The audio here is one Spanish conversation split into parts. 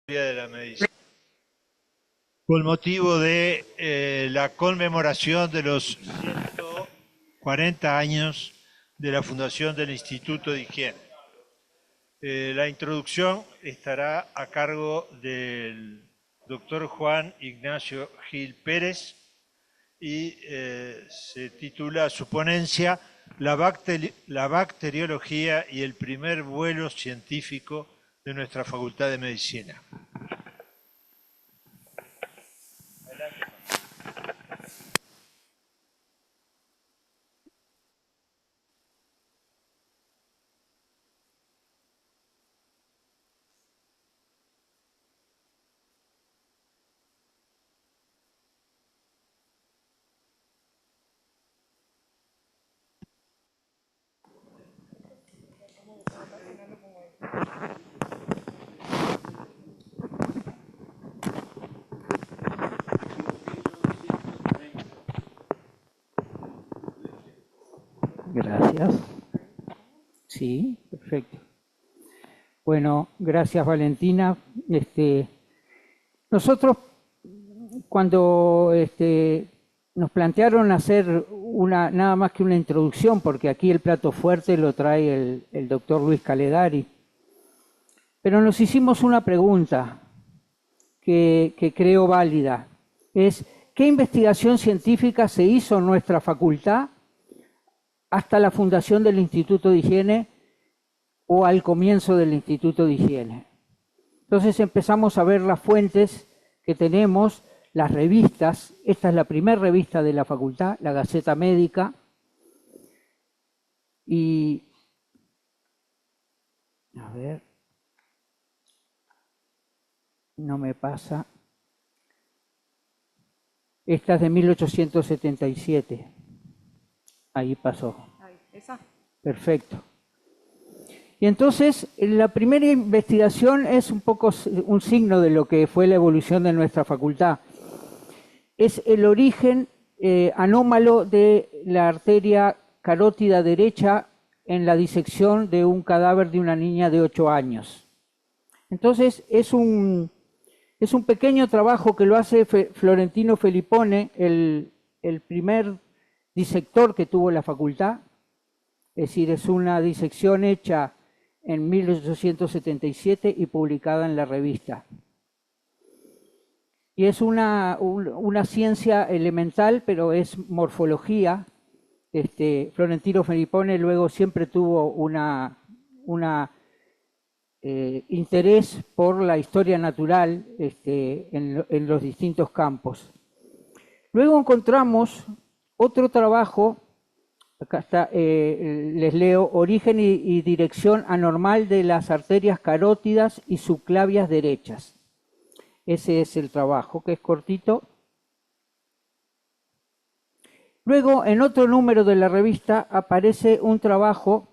de la medicina. Con motivo de la conmemoración de los 140 años de la fundación del Instituto de Higiene. La introducción estará a cargo del doctor Juan Ignacio Gil Pérez y se titula su ponencia la bacteriología y el primer vuelo científico de nuestra Facultad de Medicina. Gracias. Sí, perfecto. Bueno, gracias Valentina. Nosotros cuando nos plantearon hacer nada más que una introducción, porque aquí el plato fuerte lo trae el doctor Luis Caledari, pero nos hicimos una pregunta que creo válida, es ¿qué investigación científica se hizo en nuestra facultad hasta la fundación del Instituto de Higiene o al comienzo del Instituto de Higiene? Entonces empezamos a ver las fuentes que tenemos, las revistas. Esta es la primera revista de la facultad, la Gaceta Médica. Y, a ver, no me pasa. Esta es de 1877. Ahí pasó. ¿Esa? Perfecto. Y entonces, la primera investigación es un poco un signo de lo que fue la evolución de nuestra facultad. Es el origen anómalo de la arteria carótida derecha en la disección de un cadáver de una niña de 8 años. Entonces, es un pequeño trabajo que lo hace Florentino Felippone, el primer disector que tuvo la facultad. Es decir, es una disección hecha en 1877 y publicada en la revista. Y es una ciencia elemental, pero es morfología. Florentino Felippone luego siempre tuvo interés por la historia natural en los distintos campos. Luego encontramos otro trabajo. Acá está, les leo, origen y dirección anormal de las arterias carótidas y subclavias derechas. Ese es el trabajo, que es cortito. Luego, en otro número de la revista, aparece un trabajo,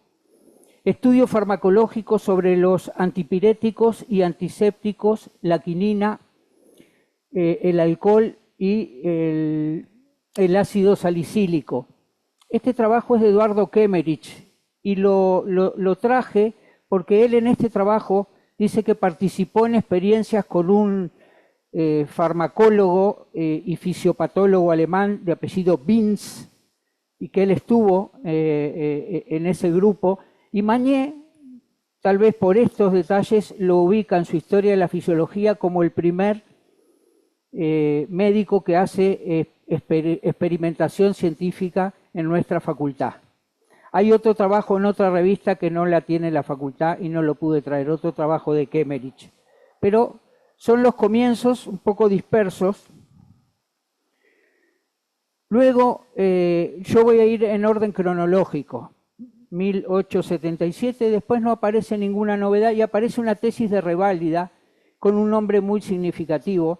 estudio farmacológico sobre los antipiréticos y antisépticos, la quinina, el alcohol y el ácido salicílico. Este trabajo es de Eduardo Kemmerich y lo traje porque él en este trabajo dice que participó en experiencias con un farmacólogo y fisiopatólogo alemán de apellido Binz y que él estuvo en ese grupo. Y Mañé, tal vez por estos detalles, lo ubica en su historia de la fisiología como el primer médico que hace experimentación científica en nuestra facultad. Hay otro trabajo en otra revista que no la tiene la facultad y no lo pude traer, otro trabajo de Kemmerich. Pero son los comienzos un poco dispersos. Luego, yo voy a ir en orden cronológico. 1877, después no aparece ninguna novedad y aparece una tesis de reválida con un nombre muy significativo,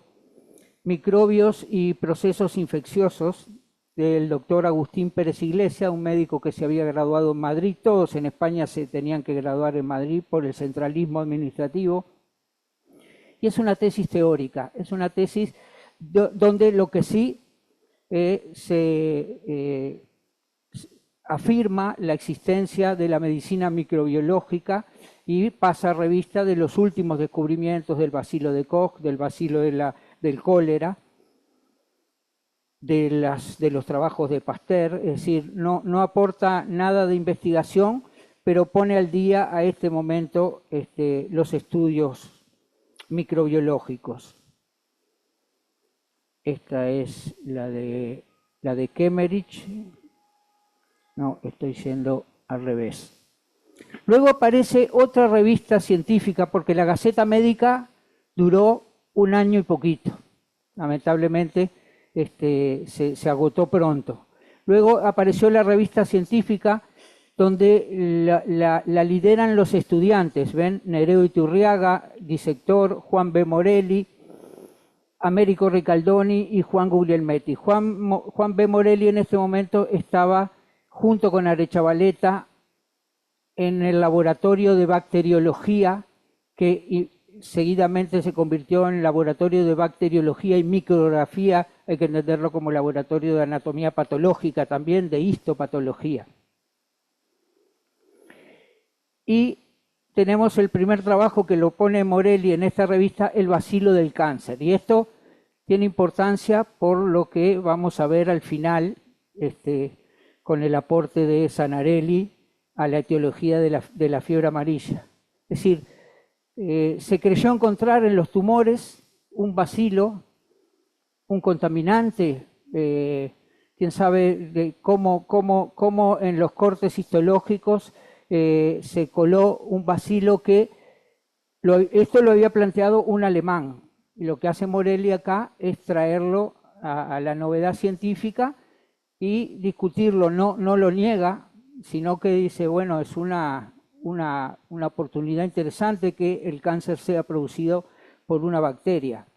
Microbios y procesos infecciosos, del doctor Agustín Pérez Iglesias, un médico que se había graduado en Madrid. Todos en España se tenían que graduar en Madrid por el centralismo administrativo. Y es una tesis teórica, es una tesis donde lo que sí afirma la existencia de la medicina microbiológica y pasa revista de los últimos descubrimientos del bacilo de Koch, del bacilo del cólera, de los trabajos de Pasteur, es decir, no aporta nada de investigación, pero pone al día a este momento los estudios microbiológicos. Esta es la de Kemmerich. No, estoy yendo al revés. Luego aparece otra revista científica, porque la Gaceta Médica duró 1 año y poquito. Lamentablemente se agotó pronto. Luego apareció la revista científica, donde la lideran los estudiantes, ¿ven? Nereo Iturriaga, Disector, Juan B. Morelli, Américo Ricaldoni y Juan Guglielmetti. Juan B. Morelli en este momento estaba junto con Arechavaleta en el laboratorio de bacteriología, que seguidamente se convirtió en laboratorio de bacteriología y micrografía, hay que entenderlo como laboratorio de anatomía patológica, también de histopatología. Y tenemos el primer trabajo que lo pone Morelli en esta revista, El bacilo del cáncer. Y esto tiene importancia por lo que vamos a ver al final, con el aporte de Sanarelli a la etiología de la fiebre amarilla. Es decir, se creyó encontrar en los tumores un bacilo, un contaminante, quién sabe cómo en los cortes histológicos se coló un bacilo que, esto lo había planteado un alemán, y lo que hace Morelli acá es traerlo a la novedad científica y discutirlo, no lo niega, sino que dice, bueno, es una oportunidad interesante que el cáncer sea producido por una bacteria.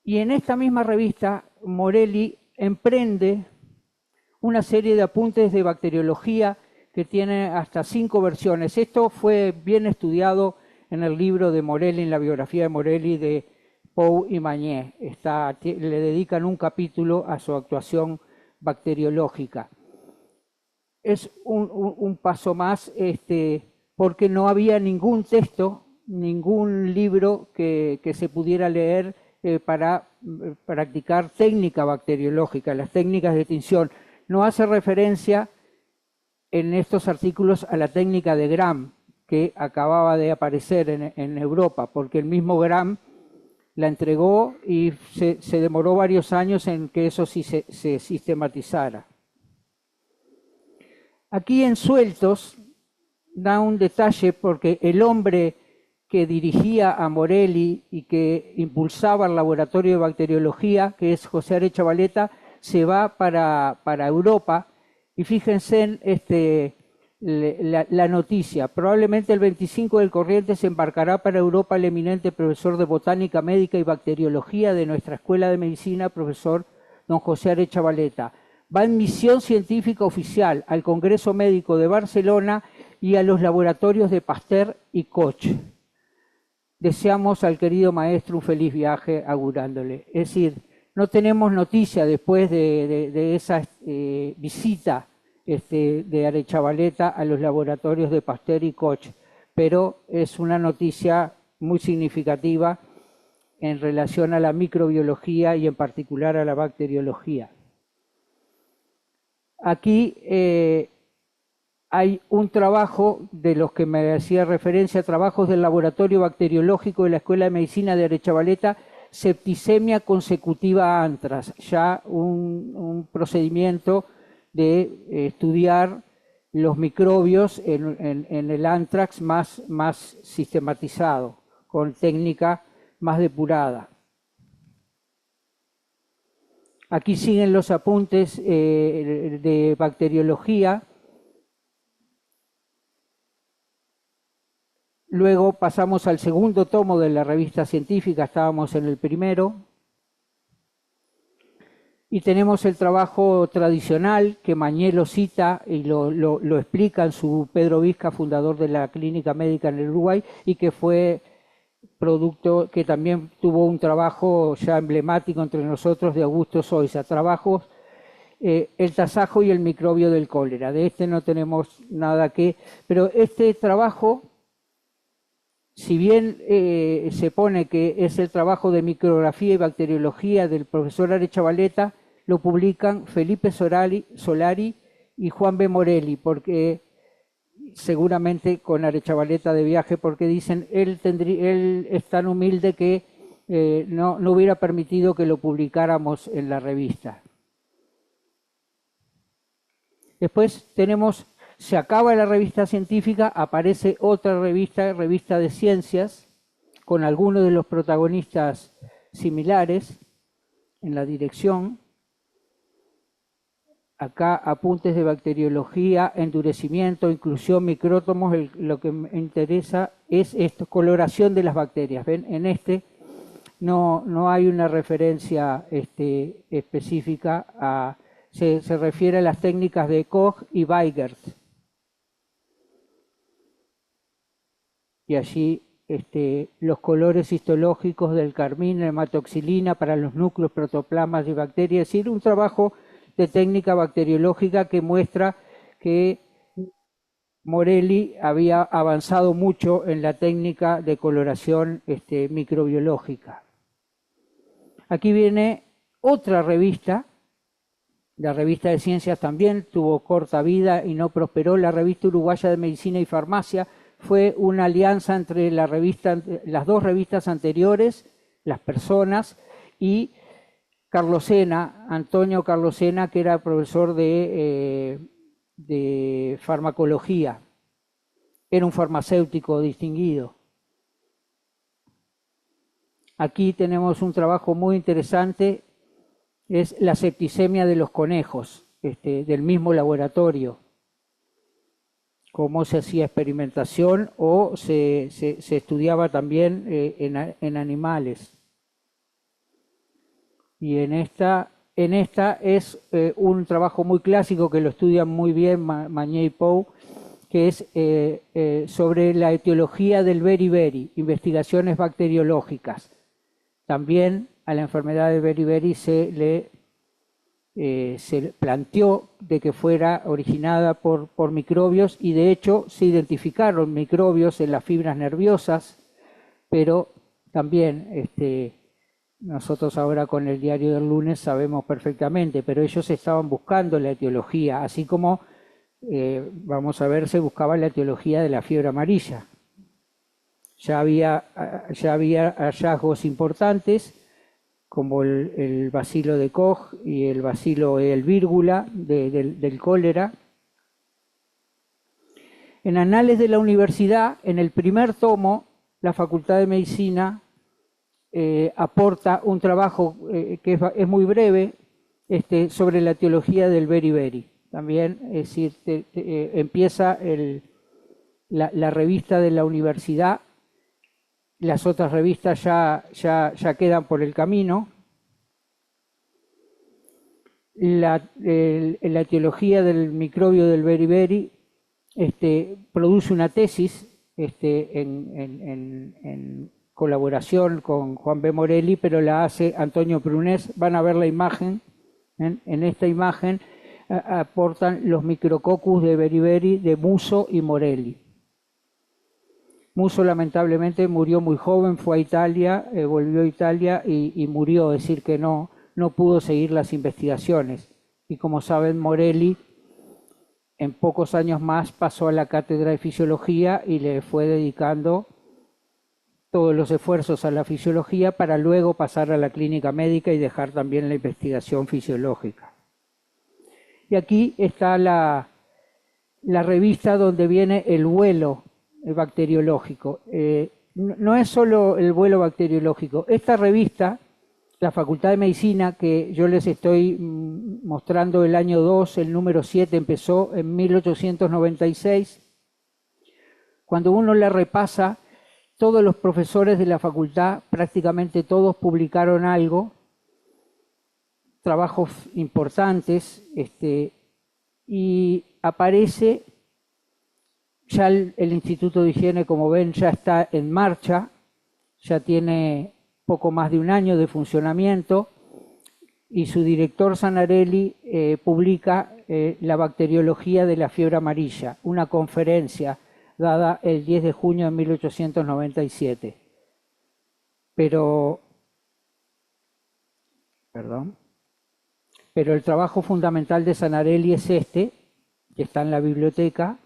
Y en esta misma revista, Morelli emprende una serie de apuntes de bacteriología que tiene hasta 5 versiones. Esto fue bien estudiado en el libro de Morelli, en la biografía de Morelli de Pou y Magné. Le dedican un capítulo a su actuación bacteriológica. Es un paso más, porque no había ningún texto, ningún libro que se pudiera leer para practicar técnica bacteriológica, las técnicas de tinción. No hace referencia en estos artículos a la técnica de Gram, que acababa de aparecer en Europa, porque el mismo Gram la entregó y se demoró varios años en que eso sí se sistematizara. Aquí en sueltos da un detalle, porque el hombre que dirigía a Morelli y que impulsaba el laboratorio de bacteriología, que es José Arechavaleta, se va para Europa, y fíjense en la noticia. Probablemente el 25 del corriente se embarcará para Europa el eminente profesor de botánica médica y bacteriología de nuestra Escuela de Medicina, profesor don José Arechavaleta. Va en misión científica oficial al Congreso Médico de Barcelona y a los laboratorios de Pasteur y Koch. Deseamos al querido maestro un feliz viaje augurándole. Es decir, no tenemos noticia después de esa visita de Arechavaleta a los laboratorios de Pasteur y Koch, pero es una noticia muy significativa en relación a la microbiología y en particular a la bacteriología. Aquí hay un trabajo de los que me hacía referencia, trabajos del Laboratorio Bacteriológico de la Escuela de Medicina de Arechavaleta, septicemia consecutiva a antrax, ya un procedimiento de estudiar los microbios en el antrax más sistematizado, con técnica más depurada. Aquí siguen los apuntes de bacteriología. Luego pasamos al segundo tomo de la revista científica, estábamos en el primero. Y tenemos el trabajo tradicional que Magné lo cita y lo explica en su Pedro Vizca, fundador de la Clínica Médica en el Uruguay, y que fue producto que también tuvo un trabajo ya emblemático entre nosotros de Augusto Soiza, trabajos el tasajo y el microbio del cólera. De este no tenemos nada que... Pero este trabajo, si bien se pone que es el trabajo de micrografía y bacteriología del profesor Arechavaleta, lo publican Felipe Solari y Juan B. Morelli, porque seguramente con Arechavaleta de viaje, porque dicen él es tan humilde que no hubiera permitido que lo publicáramos en la revista. Después se acaba la revista científica, aparece otra revista de ciencias, con algunos de los protagonistas similares en la dirección. Acá apuntes de bacteriología, endurecimiento, inclusión, micrótomos. Lo que me interesa es esto, coloración de las bacterias. ¿Ven? En este no hay una referencia específica se refiere a las técnicas de Koch y Weigert. Y allí los colores histológicos del carmín, hematoxilina para los núcleos, protoplasmas y bacterias. Es decir, un trabajo de técnica bacteriológica que muestra que Morelli había avanzado mucho en la técnica de coloración microbiológica. Aquí viene otra revista. La revista de ciencias también tuvo corta vida y no prosperó. La revista uruguaya de medicina y farmacia fue una alianza entre las dos revistas anteriores, Las Personas, y Carlosena, Antonio Carlosena, que era profesor de farmacología. Era un farmacéutico distinguido. Aquí tenemos un trabajo muy interesante, es la septicemia de los conejos, del mismo laboratorio. Cómo se hacía experimentación o se estudiaba también en animales. Y en esta es un trabajo muy clásico que lo estudian muy bien Magné y Pou, que es sobre la etiología del beriberi, investigaciones bacteriológicas. También a la enfermedad de beriberi se planteó de que fuera originada por microbios y de hecho se identificaron microbios en las fibras nerviosas, pero también nosotros ahora con el diario del lunes sabemos perfectamente, pero ellos estaban buscando la etiología, así como vamos a ver, se buscaba la etiología de la fiebre amarilla. Ya había hallazgos importantes como el bacilo de Koch y el bacilo vírgula del cólera. En Anales de la Universidad, en el primer tomo, la Facultad de Medicina aporta un trabajo que es muy breve sobre la etiología del beriberi. También, es decir, empieza la revista de la universidad. Las otras revistas ya quedan por el camino. La etiología del microbio del beriberi produce una tesis en colaboración con Juan B. Morelli, pero la hace Antonio Prunés. Van a ver la imagen. En esta imagen aportan los micrococcus de beriberi de Musso y Morelli. Musso lamentablemente murió muy joven, fue a Italia, volvió a Italia y murió, es decir, que no pudo seguir las investigaciones. Y como saben, Morelli en pocos años más pasó a la cátedra de fisiología y le fue dedicando todos los esfuerzos a la fisiología para luego pasar a la clínica médica y dejar también la investigación fisiológica. Y aquí está la revista donde viene el vuelo bacteriológico. No es solo el vuelo bacteriológico. Esta revista, la Facultad de Medicina, que yo les estoy mostrando el año 2, el número 7, empezó en 1896. Cuando uno la repasa, todos los profesores de la facultad, prácticamente todos publicaron algo, trabajos importantes, y aparece. Ya el Instituto de Higiene, como ven, ya está en marcha, ya tiene poco más de un año de funcionamiento y su director Sanarelli publica La bacteriología de la fiebre amarilla, una conferencia dada el 10 de junio de 1897. Pero el trabajo fundamental de Sanarelli es este, que está en la biblioteca,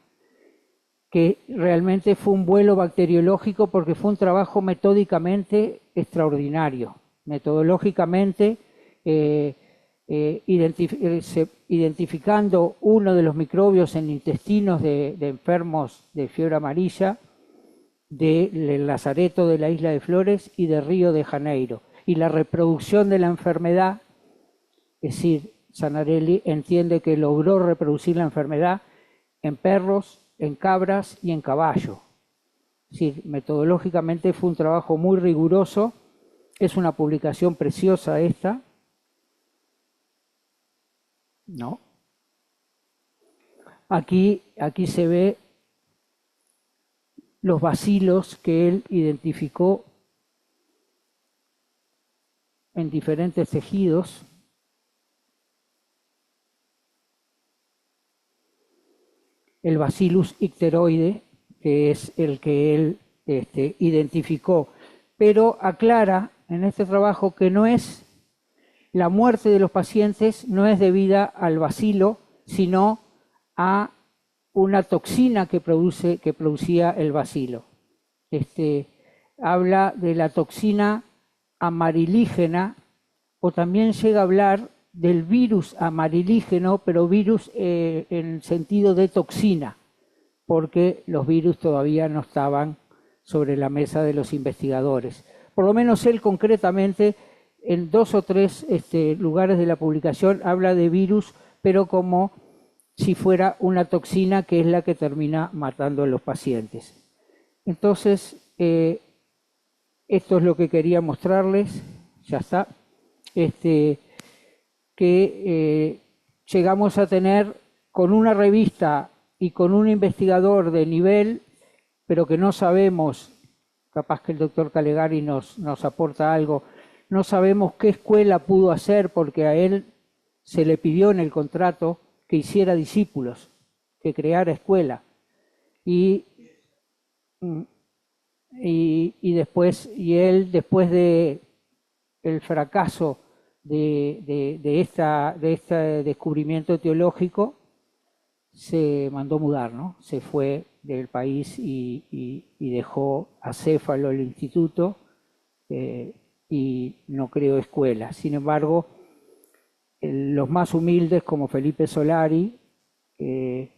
que realmente fue un vuelo bacteriológico porque fue un trabajo metódicamente extraordinario. Metodológicamente, identificando uno de los microbios en intestinos de enfermos de fiebre amarilla del Lazareto de la Isla de Flores y de Río de Janeiro. Y la reproducción de la enfermedad, es decir, Sanarelli entiende que logró reproducir la enfermedad en perros, en cabras y en caballo. Es decir, metodológicamente fue un trabajo muy riguroso. Es una publicación preciosa esta. ¿No? Aquí se ve los bacilos que él identificó en diferentes tejidos. El Bacillus icteroide, que es el que él identificó, pero aclara en este trabajo que no es la muerte de los pacientes, no es debida al bacilo, sino a una toxina que producía el bacilo. Habla de la toxina amarilígena, o también llega a hablar del virus amarilígeno, pero virus en el sentido de toxina, porque los virus todavía no estaban sobre la mesa de los investigadores. Por lo menos él concretamente, en 2 o 3 lugares de la publicación, habla de virus, pero como si fuera una toxina que es la que termina matando a los pacientes. Entonces, esto es lo que quería mostrarles, ya está. Que llegamos a tener con una revista y con un investigador de nivel, pero que no sabemos, capaz que el doctor Calegari nos aporta algo, no sabemos qué escuela pudo hacer, porque a él se le pidió en el contrato que hiciera discípulos, que creara escuela. Y él, después de el fracaso de este descubrimiento teológico, se mandó mudar, ¿no? Se fue del país y dejó acéfalo el instituto y no creó escuela. Sin embargo, los más humildes como Felipe Solari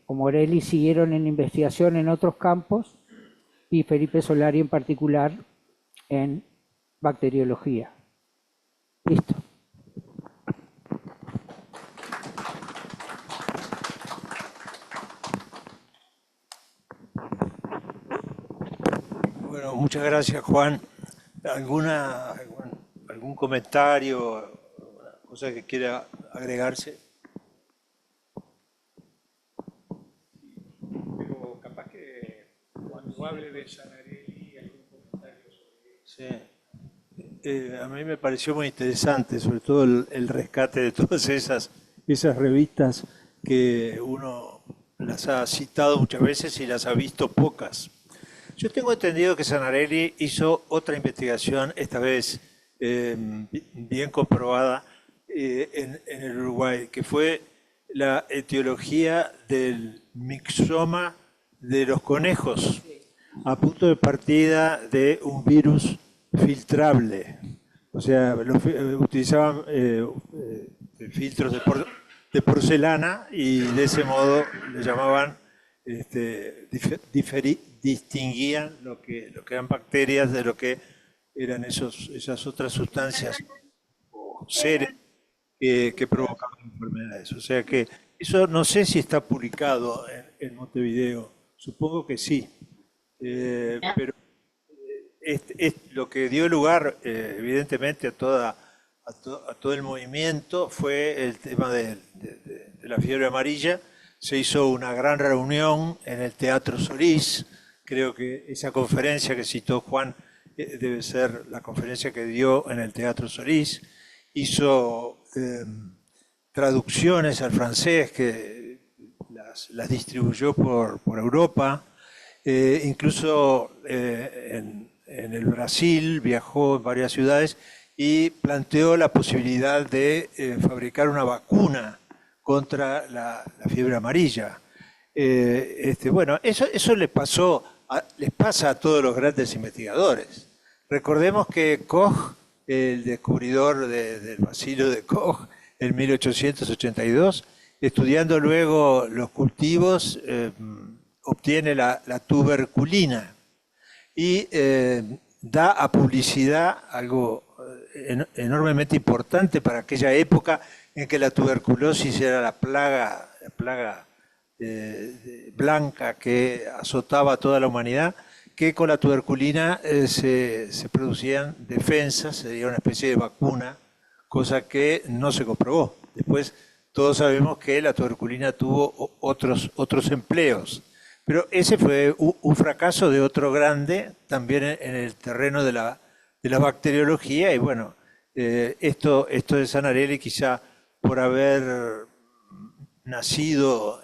o Morelli siguieron en investigación en otros campos, y Felipe Solari en particular en bacteriología. Listo. Bueno, muchas gracias, Juan. ¿Algún comentario, alguna cosa que quiera agregarse? Pero capaz que cuando hable de Sanarelli, algún comentario sobre eso. Sí. A mí me pareció muy interesante, sobre todo el rescate de todas esas revistas que uno las ha citado muchas veces y las ha visto pocas. Yo tengo entendido que Sanarelli hizo otra investigación, esta vez bien comprobada, en el Uruguay, que fue la etiología del mixoma de los conejos, a punto de partida de un virus filtrable. O sea, utilizaban filtros de porcelana y de ese modo le llamaban, distinguían lo que eran bacterias de lo que eran esas otras sustancias o seres que provocaban enfermedades. O sea que eso no sé si está publicado en Montevideo, supongo que sí, pero lo que dio lugar evidentemente a todo el movimiento fue el tema de la fiebre amarilla. Se hizo una gran reunión en el Teatro Solís. Creo que esa conferencia que citó Juan debe ser la conferencia que dio en el Teatro Solís, hizo traducciones al francés que las distribuyó por Europa, incluso en el Brasil viajó en varias ciudades y planteó la posibilidad de fabricar una vacuna contra la fiebre amarilla. Bueno, eso les pasa a todos los grandes investigadores. Recordemos que Koch, el descubridor del bacilo de Koch en 1882, estudiando luego los cultivos, obtiene la tuberculina y da a publicidad algo enormemente importante para aquella época en que la tuberculosis era la plaga blanca que azotaba a toda la humanidad, que con la tuberculina se producían defensas, sería una especie de vacuna, cosa que no se comprobó. Después todos sabemos que la tuberculina tuvo otros empleos, pero ese fue un fracaso de otro grande, también en el terreno de la bacteriología, y bueno, esto de Sanarelli quizá por haber nacido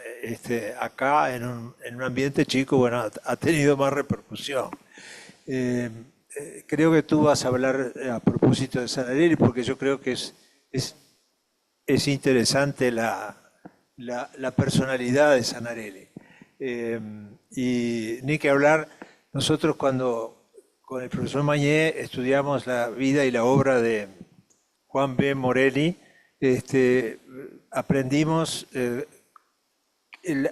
acá en un ambiente chico, bueno, ha tenido más repercusión. Creo que tú vas a hablar a propósito de Sanarelli, porque yo creo que es interesante la personalidad de Sanarelli. Y ni que hablar, nosotros cuando con el profesor Mañé estudiamos la vida y la obra de Juan B. Morelli, aprendimos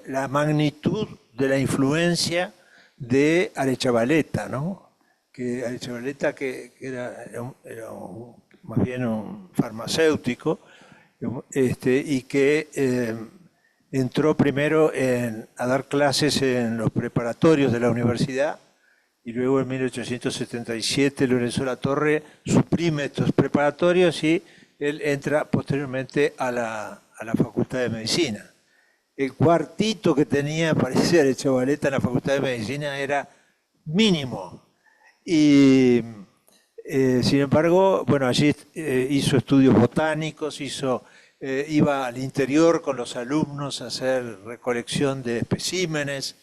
la magnitud de la influencia de Arechavaleta, ¿no? Que Arechavaleta que era más bien un farmacéutico, y que entró primero a dar clases en los preparatorios de la universidad, y luego en 1877 Lorenzo Latorre suprime estos preparatorios y él entra posteriormente a la Facultad de Medicina. El cuartito que tenía, parece, Arechavaleta en la Facultad de Medicina era mínimo. Y sin embargo, bueno, allí hizo estudios botánicos, iba al interior con los alumnos a hacer recolección de especímenes.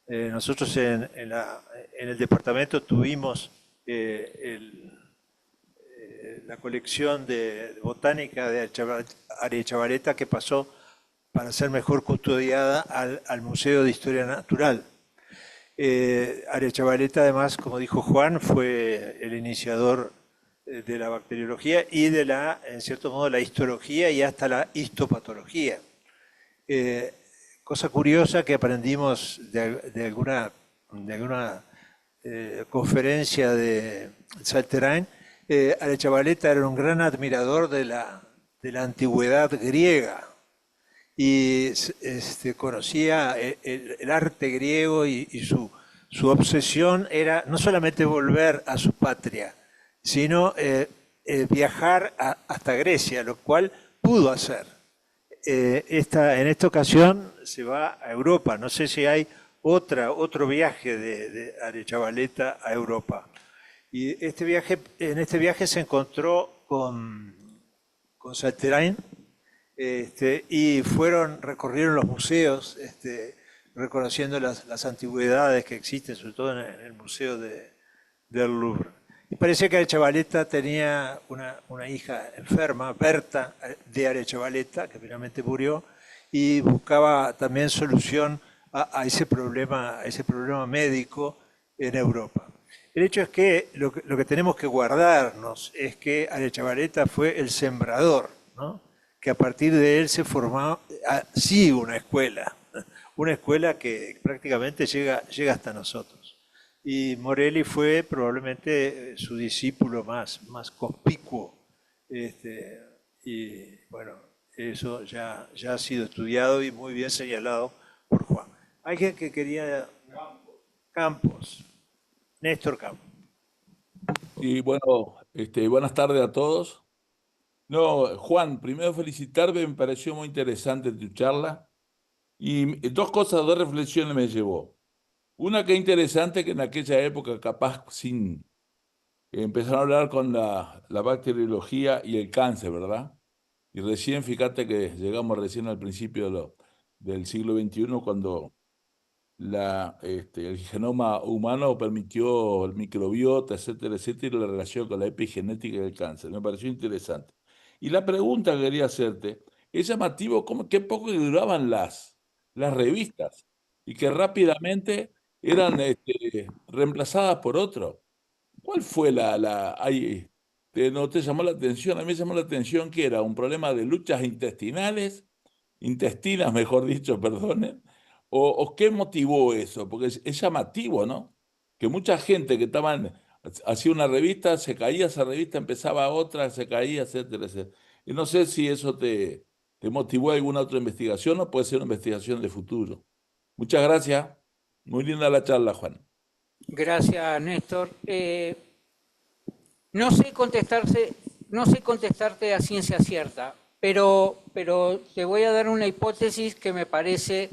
Nosotros en el departamento tuvimos la colección de botánica de Arechavaleta, que pasó para ser mejor custodiada al Museo de Historia Natural. Arechavaleta, además, como dijo Juan, fue el iniciador de la bacteriología y en cierto modo, la histología y hasta la histopatología. Cosa curiosa que aprendimos de alguna conferencia de Salterain, Arechavaleta era un gran admirador de la antigüedad griega y conocía el arte griego y su obsesión era no solamente volver a su patria, sino viajar hasta Grecia, lo cual pudo hacer. En esta ocasión se va a Europa, no sé si hay otro viaje de Arechavaleta a Europa. Y en este viaje se encontró con Salterain, y recorrieron los museos, reconociendo las antigüedades que existen, sobre todo en el Museo del Louvre. Y parecía que Arechavaleta tenía una hija enferma, Berta de Arechavaleta, que finalmente murió, y buscaba también solución a ese problema médico en Europa. El hecho es que lo que tenemos que guardarnos es que Arechavaleta fue el sembrador, ¿no? Que a partir de él se formó sí una escuela que prácticamente llega hasta nosotros. Y Morelli fue probablemente su discípulo más conspicuo. Y bueno, eso ya ha sido estudiado y muy bien señalado por Juan. ¿Alguien que quería? Campos. Néstor Campos. Y bueno, buenas tardes a todos. No, Juan, primero felicitarte, me pareció muy interesante tu charla. Y dos reflexiones me llevó. Una que es interesante, que en aquella época, capaz sin empezaron a hablar con la bacteriología y el cáncer, ¿verdad? Y recién, fíjate que llegamos recién al principio del siglo XXI, cuando el genoma humano permitió el microbiota, etcétera, y la relación con la epigenética del cáncer. Me pareció interesante. Y la pregunta que quería hacerte, es llamativo qué poco que duraban las revistas y que rápidamente eran reemplazadas por otro. ¿Cuál fue no te llamó la atención? A mí me llamó la atención que era un problema de luchas intestinas, mejor dicho, perdonen, o qué motivó eso, porque es llamativo, ¿no? Que mucha gente que hacía una revista, se caía esa revista, empezaba otra, se caía, etcétera. Y no sé si eso te motivó a alguna otra investigación o puede ser una investigación de futuro. Muchas gracias. Muy linda la charla, Juan. Gracias, Néstor. No sé contestarte a ciencia cierta, pero te voy a dar una hipótesis que me parece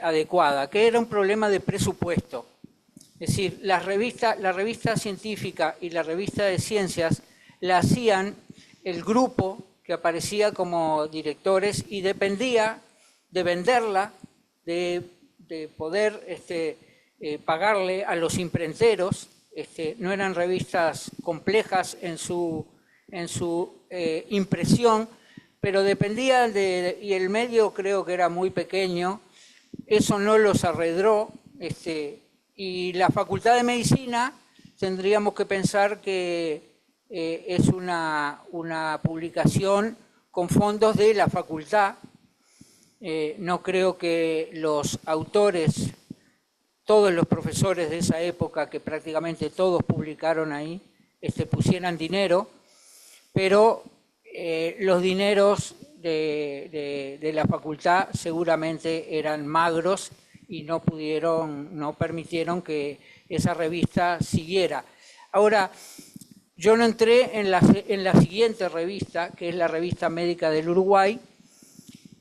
adecuada, que era un problema de presupuesto. Es decir, la revista científica y la revista de ciencias la hacían el grupo que aparecía como directores y dependía de venderla, de poder pagarle a los imprenteros. No eran revistas complejas en su impresión, pero dependía y el medio creo que era muy pequeño, eso no los arredró, y la Facultad de Medicina tendríamos que pensar que es una publicación con fondos de la facultad. No creo que los autores, todos los profesores de esa época, que prácticamente todos publicaron ahí, pusieran dinero, pero los dineros de la facultad seguramente eran magros y no permitieron que esa revista siguiera. Ahora, yo no entré en la siguiente revista, que es la Revista Médica del Uruguay,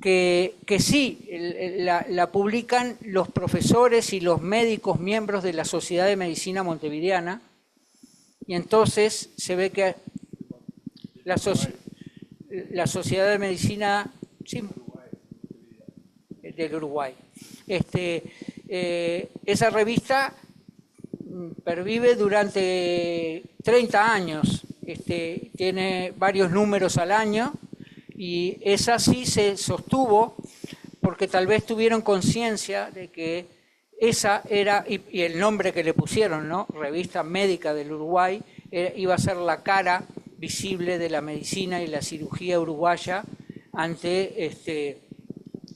que sí, la publican los profesores y los médicos miembros de la Sociedad de Medicina Montevideana, y entonces se ve que la Sociedad de Medicina del Uruguay. Esa revista pervive durante 30 años, tiene varios números al año, y esa sí se sostuvo porque tal vez tuvieron conciencia de que esa era, y el nombre que le pusieron, ¿no? Revista Médica del Uruguay, iba a ser la cara visible de la medicina y la cirugía uruguaya ante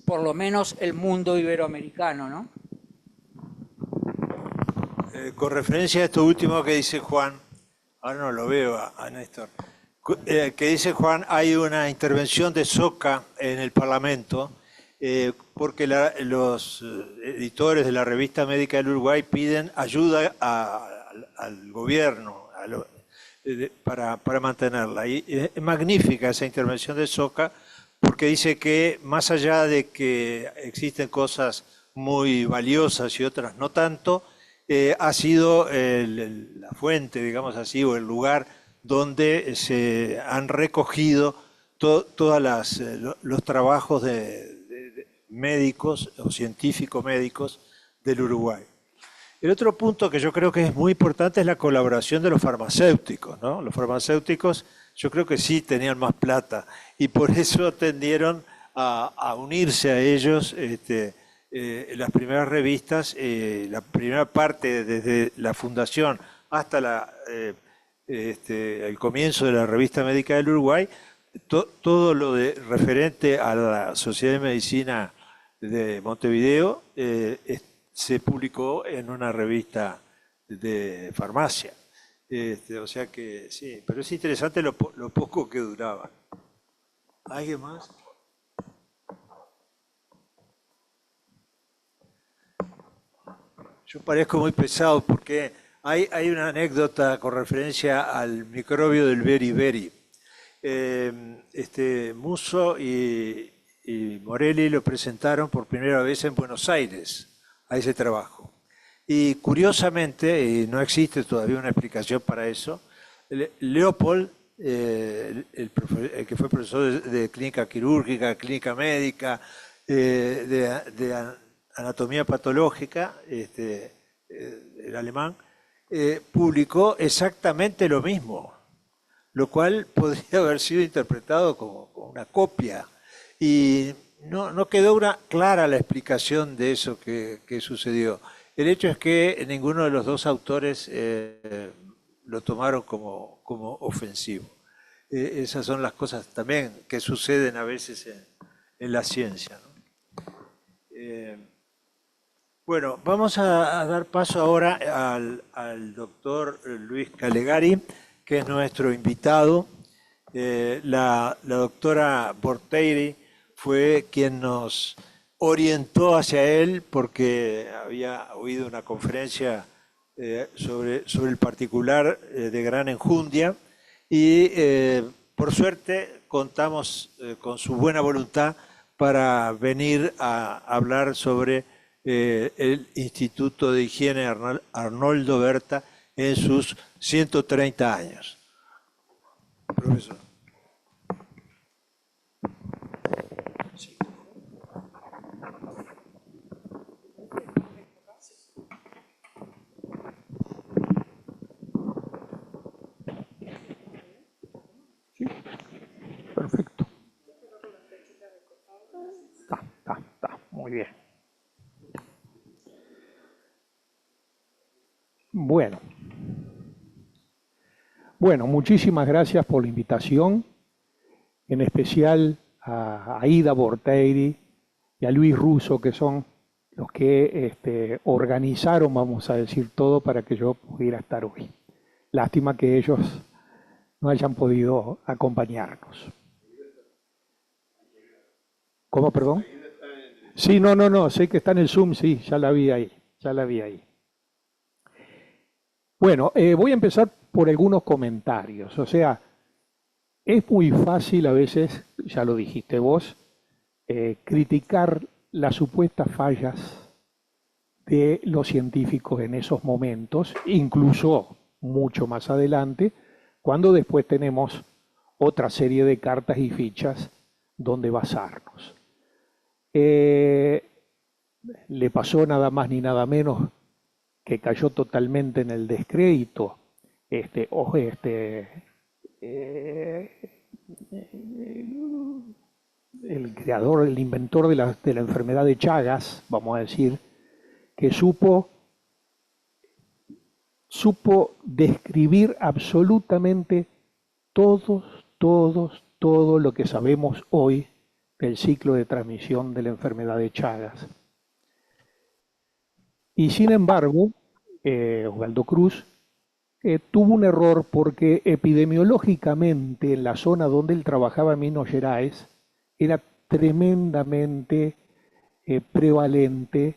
por lo menos el mundo iberoamericano, ¿no? Con referencia a esto último que dice Juan, ahora no lo veo a Néstor, que dice Juan, hay una intervención de SOCA en el Parlamento, porque los editores de la Revista Médica del Uruguay piden ayuda al gobierno para mantenerla. Y es magnífica esa intervención de SOCA, porque dice que más allá de que existen cosas muy valiosas y otras no tanto, ha sido la fuente, digamos así, o el lugar donde se han recogido todos los trabajos de médicos o científicos médicos del Uruguay. El otro punto que yo creo que es muy importante es la colaboración de los farmacéuticos, ¿no? Los farmacéuticos yo creo que sí tenían más plata y por eso tendieron a unirse a ellos. Las primeras revistas, la primera parte desde la fundación hasta el comienzo de la Revista Médica del Uruguay, todo lo referente a la Sociedad de Medicina de Montevideo se publicó en una revista de farmacia. O sea que sí, pero es interesante lo poco que duraba. ¿Alguien más? Yo parezco muy pesado porque hay una anécdota con referencia al microbio del beriberi. Musso y Morelli lo presentaron por primera vez en Buenos Aires, a ese trabajo. Y curiosamente, y no existe todavía una explicación para eso, Leopold, el que fue profesor de clínica quirúrgica, clínica médica, de anatomía patológica, el alemán, publicó exactamente lo mismo, lo cual podría haber sido interpretado como una copia. Y no quedó clara la explicación de eso que sucedió. El hecho es que ninguno de los dos autores lo tomaron como ofensivo. Esas son las cosas también que suceden a veces en la ciencia, ¿no? Bueno, vamos a dar paso ahora al doctor Luis Calegari, que es nuestro invitado. La doctora Borteiri fue quien nos orientó hacia él porque había oído una conferencia sobre el particular de gran enjundia y por suerte contamos con su buena voluntad para venir a hablar sobre el Instituto de Higiene Arnoldo Berta en sus 130 años. Profesor. Perfecto. Está, muy bien. Bueno, muchísimas gracias por la invitación, en especial a Aida Borteiri y a Luis Russo, que son los que organizaron, vamos a decir, todo para que yo pudiera estar hoy. Lástima que ellos no hayan podido acompañarnos. ¿Cómo, perdón? Sí, no, sé que está en el Zoom, sí, ya la vi ahí. Bueno, voy a empezar por algunos comentarios. O sea, es muy fácil a veces, ya lo dijiste vos, criticar las supuestas fallas de los científicos en esos momentos, incluso mucho más adelante, cuando después tenemos otra serie de cartas y fichas donde basarnos. Le pasó nada más ni nada menos que cayó totalmente en el descrédito el creador, el inventor de la enfermedad de Chagas, vamos a decir, que supo describir absolutamente todo lo que sabemos hoy del ciclo de transmisión de la enfermedad de Chagas. Y sin embargo, Osvaldo Cruz tuvo un error porque epidemiológicamente en la zona donde él trabajaba en Minas Gerais era tremendamente prevalente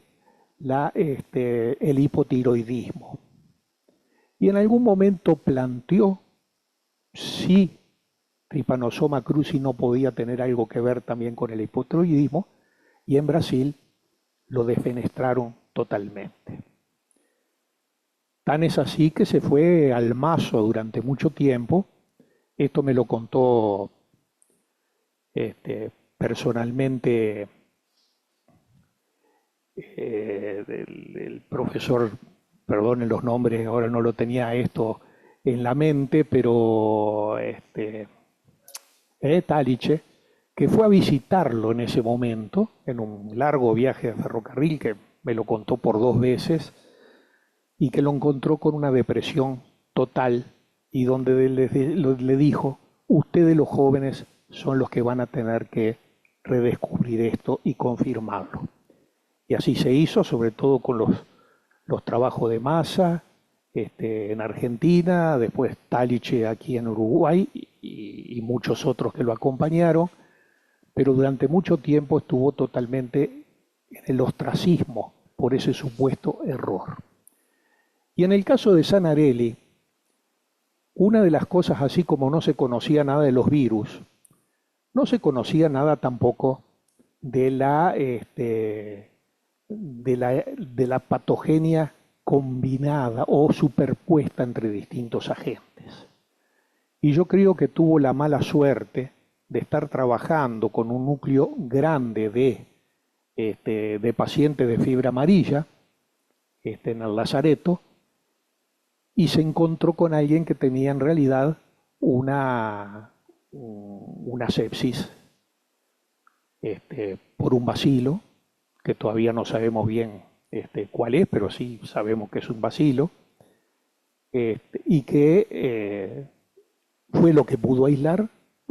el hipotiroidismo. Y en algún momento planteó si Trypanosoma cruzi no podía tener algo que ver también con el hipotiroidismo, y en Brasil lo defenestraron totalmente. Tan es así que se fue al mazo durante mucho tiempo. Esto me lo contó personalmente el profesor, perdonen los nombres, ahora no lo tenía esto en la mente, pero Taliche, que fue a visitarlo en ese momento, en un largo viaje de ferrocarril, que me lo contó por 2 veces, y que lo encontró con una depresión total, y donde le dijo, ustedes los jóvenes son los que van a tener que redescubrir esto y confirmarlo. Y así se hizo, sobre todo con los trabajos de Massa en Argentina, después Taliche aquí en Uruguay y muchos otros que lo acompañaron, pero durante mucho tiempo estuvo totalmente en el ostracismo por ese supuesto error. Y en el caso de Sanarelli, una de las cosas, así como no se conocía nada de los virus, no se conocía nada tampoco de la patogenia combinada o superpuesta entre distintos agentes. Y yo creo que tuvo la mala suerte de estar trabajando con un núcleo grande de pacientes de fiebre amarilla en el lazareto, y se encontró con alguien que tenía en realidad una sepsis por un bacilo, que todavía no sabemos bien cuál es, pero sí sabemos que es un bacilo, y que fue lo que pudo aislar,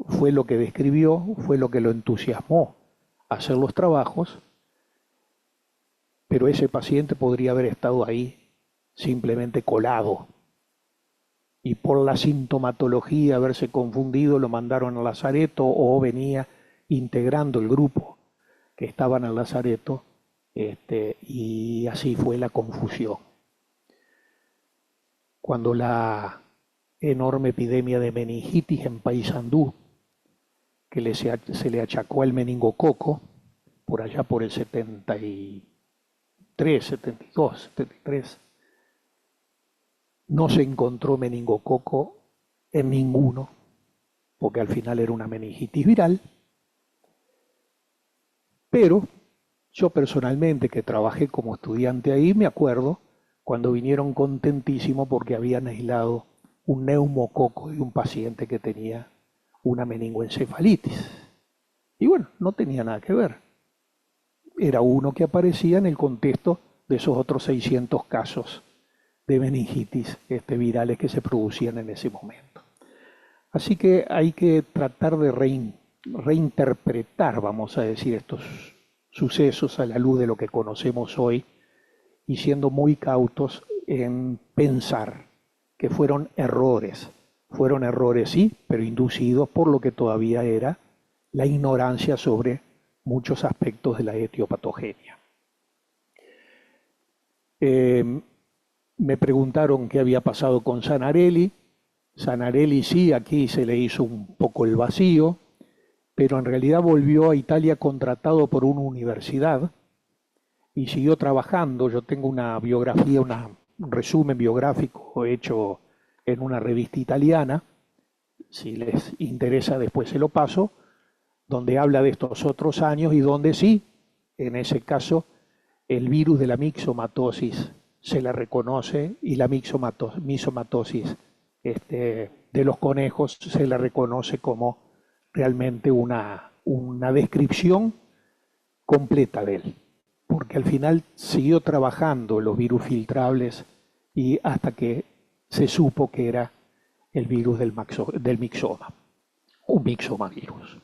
fue lo que describió, fue lo que lo entusiasmó a hacer los trabajos, pero ese paciente podría haber estado ahí simplemente colado, y por la sintomatología haberse confundido lo mandaron al lazareto, o venía integrando el grupo que estaba en el lazareto, y así fue la confusión. Cuando la enorme epidemia de meningitis en Paysandú, que se le achacó al meningococo, por allá por el 73, 72, 73, no se encontró meningococo en ninguno, porque al final era una meningitis viral, pero yo personalmente, que trabajé como estudiante ahí, me acuerdo cuando vinieron contentísimos porque habían aislado un neumococo de un paciente que tenía una meningoencefalitis. Y bueno, no tenía nada que ver. Era uno que aparecía en el contexto de esos otros 600 casos de meningitis virales que se producían en ese momento. Así que hay que tratar de reinterpretar, vamos a decir, estos sucesos a la luz de lo que conocemos hoy, y siendo muy cautos en pensar que fueron errores sí, pero inducidos por lo que todavía era la ignorancia sobre muchos aspectos de la etiopatogenia. Me preguntaron qué había pasado con Sanarelli. Sanarelli sí, aquí se le hizo un poco el vacío, pero en realidad volvió a Italia contratado por una universidad y siguió trabajando. Yo tengo una biografía, un resumen biográfico hecho en una revista italiana, si les interesa después se lo paso, donde habla de estos otros años y donde sí, en ese caso, el virus de la mixomatosis se le reconoce, y la mixomatosis de los conejos se le reconoce como realmente una descripción completa de él, porque al final siguió trabajando los virus filtrables y hasta que se supo que era el virus del mixoma, un mixomavirus.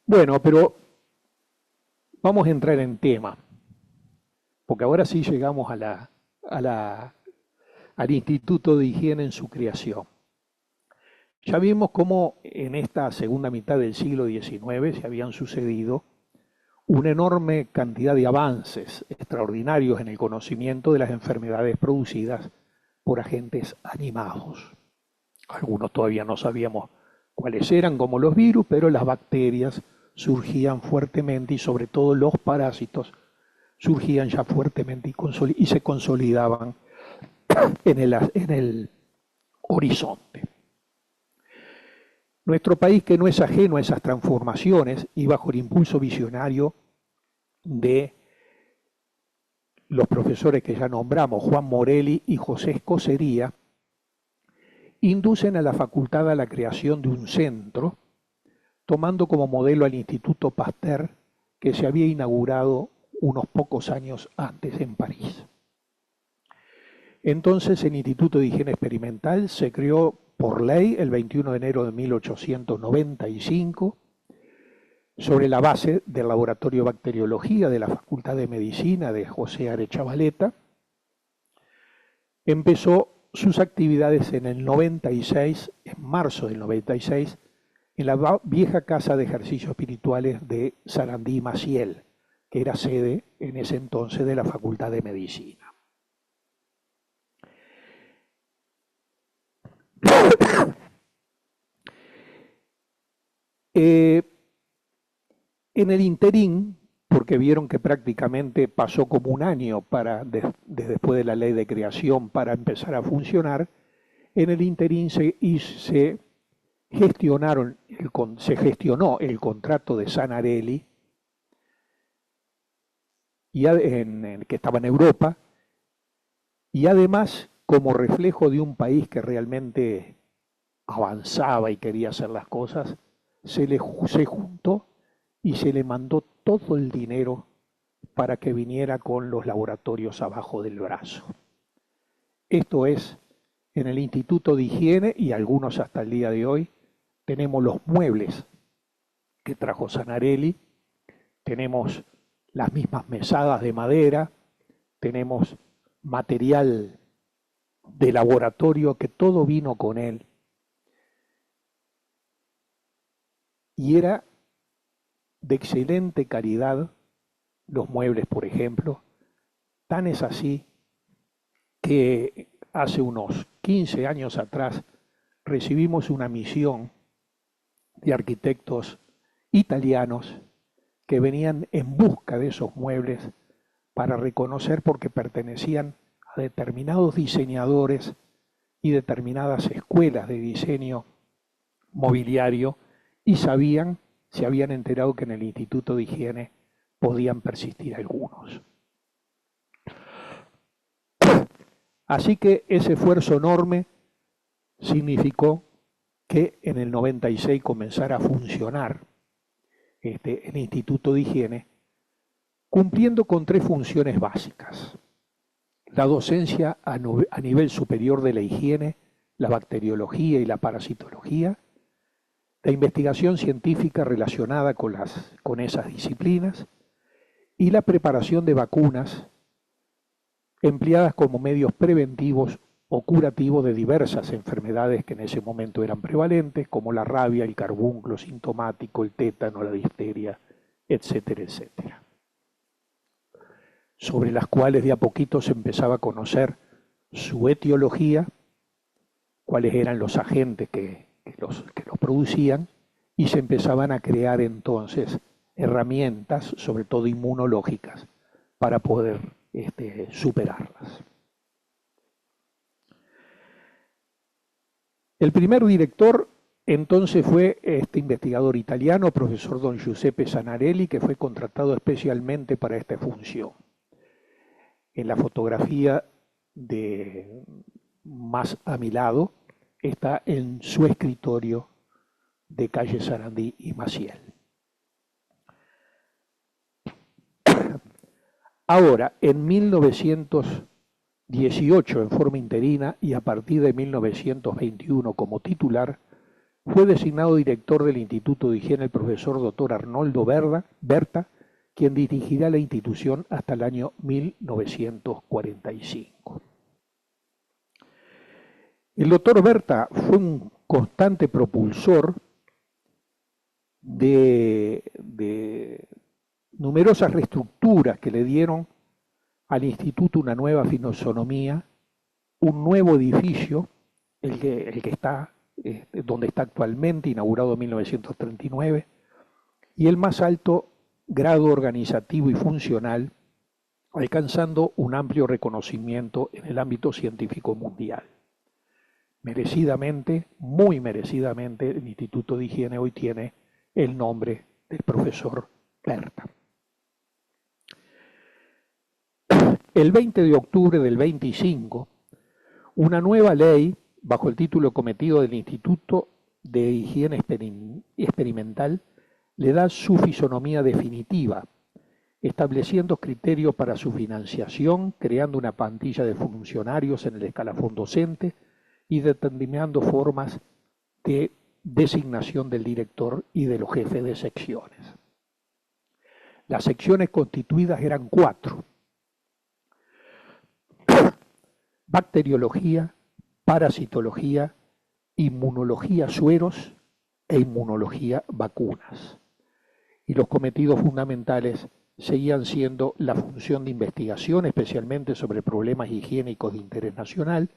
Bueno, pero vamos a entrar en tema, porque ahora sí llegamos al Instituto de Higiene en su creación. Ya vimos cómo en esta segunda mitad del siglo XIX se habían sucedido una enorme cantidad de avances extraordinarios en el conocimiento de las enfermedades producidas por agentes animados. Algunos todavía no sabíamos cuáles eran, como los virus, pero las bacterias surgían fuertemente, y sobre todo los parásitos surgían ya fuertemente y se consolidaban en el horizonte. Nuestro país, que no es ajeno a esas transformaciones, y bajo el impulso visionario de los profesores que ya nombramos, Juan Morelli y José Escocería, inducen a la facultad a la creación de un centro, tomando como modelo al Instituto Pasteur, que se había inaugurado unos pocos años antes en París. Entonces el Instituto de Higiene Experimental se creó por ley el 21 de enero de 1895, sobre la base del Laboratorio de Bacteriología de la Facultad de Medicina de José Arechavaleta. Empezó sus actividades en el 96, en marzo del 96, en la vieja Casa de Ejercicios Espirituales de Sarandí y Maciel, que era sede en ese entonces de la Facultad de Medicina. En el interín, porque vieron que prácticamente pasó como un año desde después de la ley de creación para empezar a funcionar. En el interín se gestionó el contrato de Sanarelli, que estaba en Europa, y además, como reflejo de un país que realmente avanzaba y quería hacer las cosas, se juntó y se le mandó todo el dinero para que viniera con los laboratorios abajo del brazo. Esto es, en el Instituto de Higiene, y algunos hasta el día de hoy, tenemos los muebles que trajo Sanarelli, tenemos las mismas mesadas de madera, tenemos material de laboratorio, que todo vino con él. Y era de excelente calidad los muebles, por ejemplo. Tan es así que hace unos 15 años atrás recibimos una misión de arquitectos italianos que venían en busca de esos muebles para reconocer, porque pertenecían a determinados diseñadores y determinadas escuelas de diseño mobiliario, y se habían enterado que en el Instituto de Higiene podían persistir algunos. Así que ese esfuerzo enorme significó que en el 96 comenzara a funcionar el Instituto de Higiene, cumpliendo con 3 funciones básicas: la docencia a nivel superior de la higiene, la bacteriología y la parasitología, la investigación científica relacionada con esas disciplinas, y la preparación de vacunas empleadas como medios preventivos o curativos de diversas enfermedades que en ese momento eran prevalentes, como la rabia, el carbunclo sintomático, el tétano, la difteria, etcétera, etcétera, sobre las cuales de a poquito se empezaba a conocer su etiología, cuáles eran los agentes que los producían, y se empezaban a crear entonces herramientas, sobre todo inmunológicas, para poder superarlas. El primer director entonces fue este investigador italiano, profesor don Giuseppe Sanarelli, que fue contratado especialmente para esta función. En la fotografía más a mi lado está en su escritorio de calle Sarandí y Maciel. Ahora, en 1918, en forma interina, y a partir de 1921 como titular, fue designado director del Instituto de Higiene el profesor Dr. Arnoldo Berta, quien dirigirá la institución hasta el año 1945. El doctor Berta fue un constante propulsor de numerosas reestructuras que le dieron al instituto una nueva fisonomía, un nuevo edificio, el que está donde está actualmente, inaugurado en 1939, y el más alto grado organizativo y funcional, alcanzando un amplio reconocimiento en el ámbito científico mundial. Merecidamente, muy merecidamente, el Instituto de Higiene hoy tiene el nombre del profesor Berta. El 20 de octubre del 25, una nueva ley, bajo el título cometido del Instituto de Higiene Experimental, le da su fisonomía definitiva, estableciendo criterios para su financiación, creando una plantilla de funcionarios en el escalafón docente y determinando formas de designación del director y de los jefes de secciones. Las secciones constituidas eran 4: bacteriología, parasitología, inmunología sueros e inmunología vacunas. Y los cometidos fundamentales seguían siendo la función de investigación, especialmente sobre problemas higiénicos de interés nacional,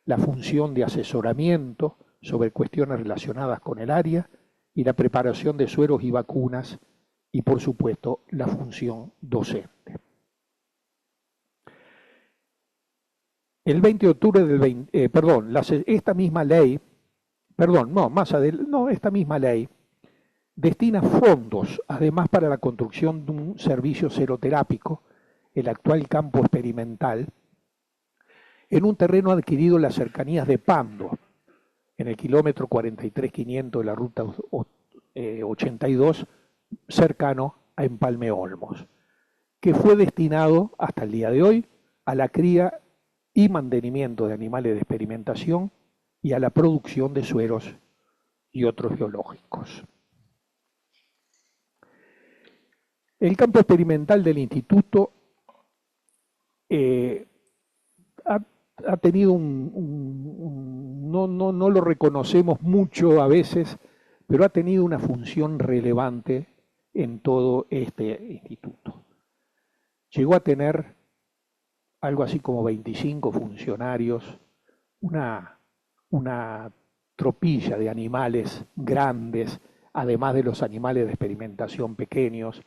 la función de asesoramiento sobre cuestiones relacionadas con el área y la preparación de sueros y vacunas y, por supuesto, la función docente. El 20 de octubre del esta misma ley destina fondos, además, para la construcción de un servicio seroterápico, el actual campo experimental, en un terreno adquirido en las cercanías de Pando, en el kilómetro 43.500 de la ruta 82, cercano a Empalme Olmos, que fue destinado hasta el día de hoy a la cría y mantenimiento de animales de experimentación y a la producción de sueros y otros biológicos. El campo experimental del instituto ha tenido no lo reconocemos mucho a veces, pero ha tenido una función relevante en todo este instituto. Llegó a tener algo así como 25 funcionarios, una tropilla de animales grandes, además de los animales de experimentación pequeños,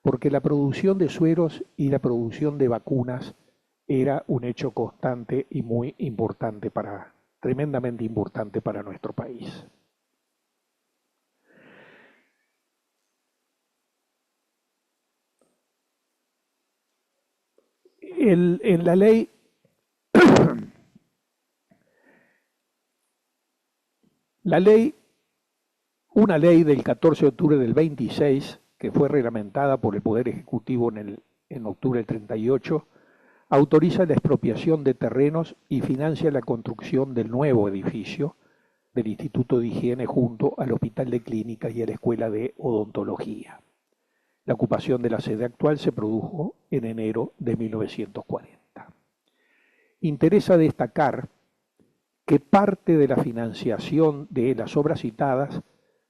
porque la producción de sueros y la producción de vacunas era un hecho constante y muy importante tremendamente importante para nuestro país. En la ley una ley del 14 de octubre del 26, que fue reglamentada por el Poder Ejecutivo en octubre del 38, autoriza la expropiación de terrenos y financia la construcción del nuevo edificio del Instituto de Higiene junto al Hospital de Clínicas y a la Escuela de Odontología. La ocupación de la sede actual se produjo en enero de 1940. Interesa destacar que parte de la financiación de las obras citadas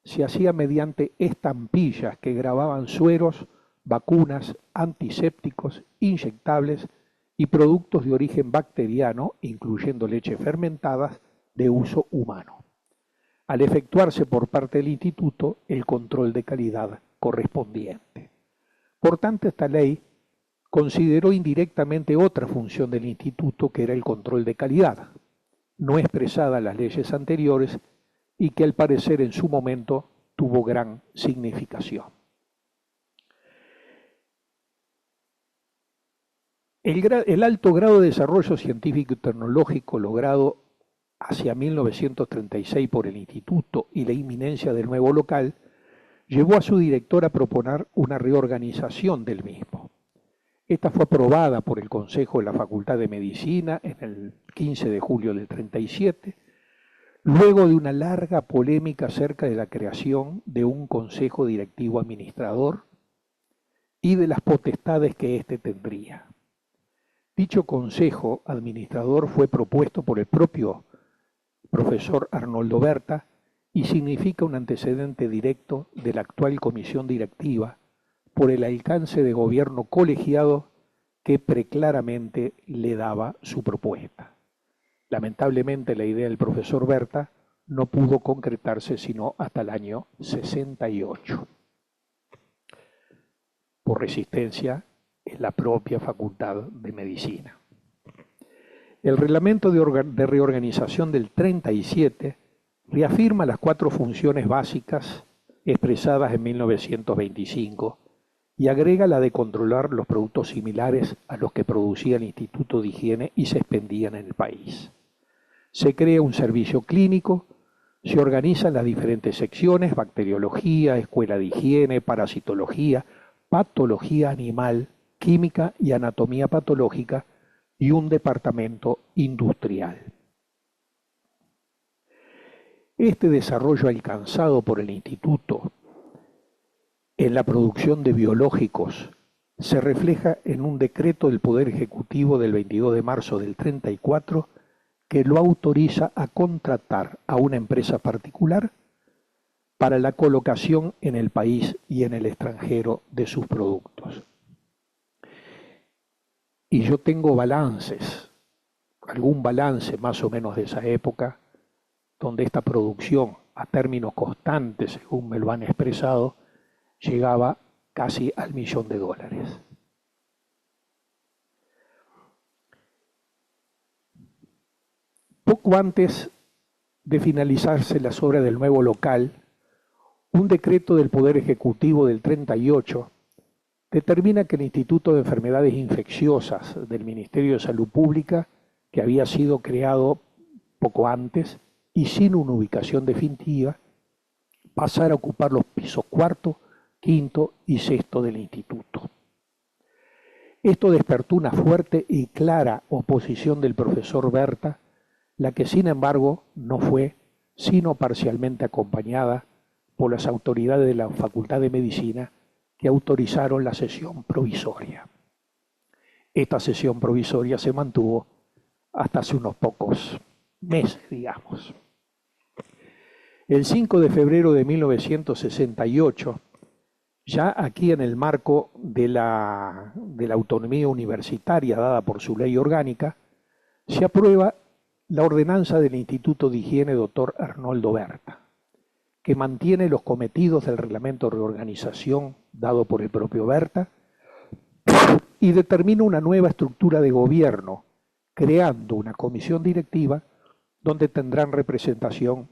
se hacía mediante estampillas que grababan sueros, vacunas, antisépticos, inyectables y productos de origen bacteriano, incluyendo leche fermentadas, de uso humano, al efectuarse por parte del Instituto el control de calidad correspondiente. Por tanto, esta ley consideró indirectamente otra función del Instituto, que era el control de calidad, no expresada en las leyes anteriores y que al parecer en su momento tuvo gran significación. El alto grado de desarrollo científico y tecnológico logrado hacia 1936 por el Instituto y la inminencia del nuevo local llevó a su director a proponer una reorganización del mismo. Esta fue aprobada por el Consejo de la Facultad de Medicina en el 15 de julio del 37, luego de una larga polémica acerca de la creación de un Consejo Directivo Administrador y de las potestades que éste tendría. Dicho Consejo Administrador fue propuesto por el propio profesor Arnoldo Berta y significa un antecedente directo de la actual Comisión Directiva por el alcance de gobierno colegiado que preclaramente le daba su propuesta. Lamentablemente, la idea del profesor Berta no pudo concretarse sino hasta el año 68, por resistencia en la propia Facultad de Medicina. El reglamento de reorganización del 37 reafirma las 4 funciones básicas expresadas en 1925 y agrega la de controlar los productos similares a los que producía el Instituto de Higiene y se expendían en el país. Se crea un servicio clínico, se organizan las diferentes secciones: bacteriología, escuela de higiene, parasitología, patología animal, química y anatomía patológica, y un departamento industrial. Este desarrollo alcanzado por el Instituto en la producción de biológicos se refleja en un decreto del Poder Ejecutivo del 22 de marzo del 34 que lo autoriza a contratar a una empresa particular para la colocación en el país y en el extranjero de sus productos. Y yo tengo balances, algún balance más o menos de esa época, donde esta producción, a términos constantes, según me lo han expresado, llegaba casi al $1.000.000. Poco antes de finalizarse las obras del nuevo local, un decreto del Poder Ejecutivo del 38 determina que el Instituto de Enfermedades Infecciosas del Ministerio de Salud Pública, que había sido creado poco antes y sin una ubicación definitiva, pasara a ocupar los pisos cuarto, quinto y sexto del instituto. Esto despertó una fuerte y clara oposición del profesor Berta, la que sin embargo no fue sino parcialmente acompañada por las autoridades de la Facultad de Medicina que autorizaron la sesión provisoria. Esta sesión provisoria se mantuvo hasta hace unos pocos meses, digamos. El 5 de febrero de 1968, ya aquí en el marco de la autonomía universitaria dada por su ley orgánica, se aprueba la ordenanza del Instituto de Higiene Dr. Arnoldo Berta, que mantiene los cometidos del reglamento de reorganización dado por el propio Berta y determina una nueva estructura de gobierno, creando una comisión directiva donde tendrán representación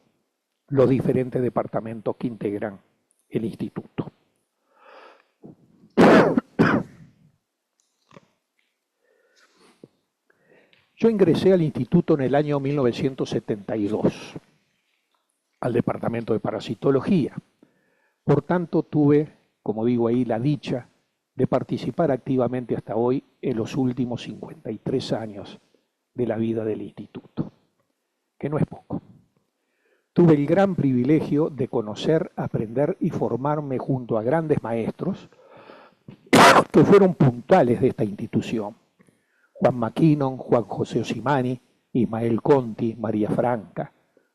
los diferentes departamentos que integran el instituto. Yo ingresé al instituto en el año 1972, al departamento de parasitología. Por tanto, tuve, como digo ahí, la dicha de participar activamente hasta hoy en los últimos 53 años de la vida del instituto, que no es poco. Tuve el gran privilegio de conocer, aprender y formarme junto a grandes maestros que fueron puntuales de esta institución. Juan Mackinnon, Juan José Osimani, Ismael Conti, María Franca,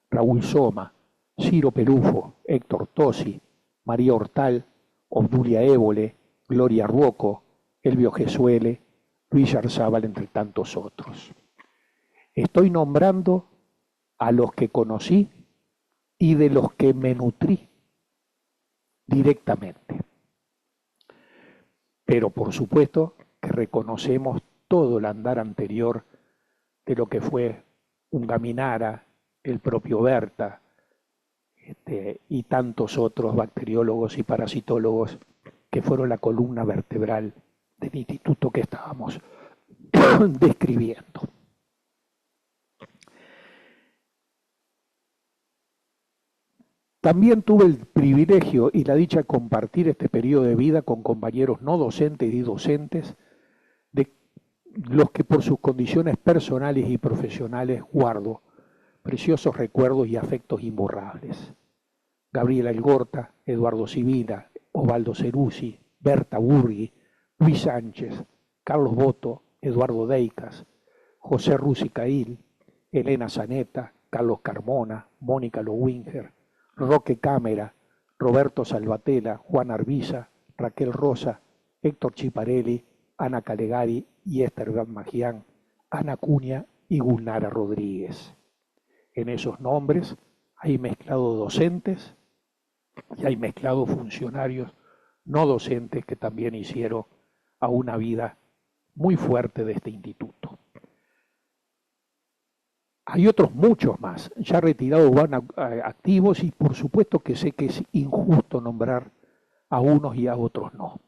Raúl Soma, Ciro Pelufo, Héctor Tosi, María Hortal, Obdulia Évole, Gloria Ruoco, Elvio Gesuele, Luis Arzábal, entre tantos otros. Estoy nombrando a los que conocí y de los que me nutrí directamente. Pero por supuesto que reconocemos todo el andar anterior de lo que fue Ungaminara, el propio Berta, y tantos otros bacteriólogos y parasitólogos que fueron la columna vertebral del instituto que estábamos describiendo. También tuve el privilegio y la dicha de compartir este periodo de vida con compañeros no docentes y docentes, de los que por sus condiciones personales y profesionales guardo preciosos recuerdos y afectos imborrables. Gabriela Elgorta, Eduardo Sibila, Osvaldo Ceruzzi, Berta Burgui, Luis Sánchez, Carlos Boto, Eduardo Deicas, José Rusi Cail, Elena Zaneta, Carlos Carmona, Mónica Lowinger, Roque Cámara, Roberto Salvatella, Juan Arbiza, Raquel Rosa, Héctor Chiparelli, Ana Calegari y Esther Magián, Ana Cunha y Gulnara Rodríguez. En esos nombres hay mezclado docentes y hay mezclado funcionarios no docentes que también hicieron a una vida muy fuerte de este instituto. Hay otros muchos más, ya retirados van activos y por supuesto que sé que es injusto nombrar a unos y a otros no.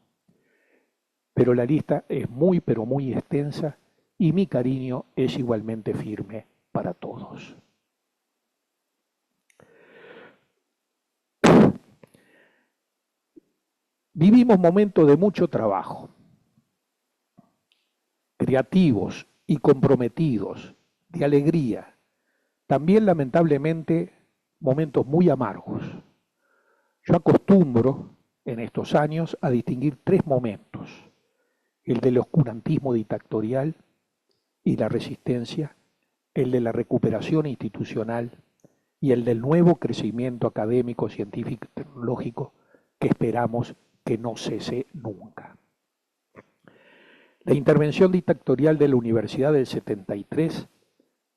Pero la lista es muy, pero muy extensa y mi cariño es igualmente firme para todos. Vivimos momentos de mucho trabajo, creativos y comprometidos, de alegría, también lamentablemente momentos muy amargos. Yo acostumbro en estos años a distinguir tres momentos: el del oscurantismo dictatorial y la resistencia, el de la recuperación institucional y el del nuevo crecimiento académico, científico y tecnológico que esperamos que no cese nunca. La intervención dictatorial de la Universidad del 73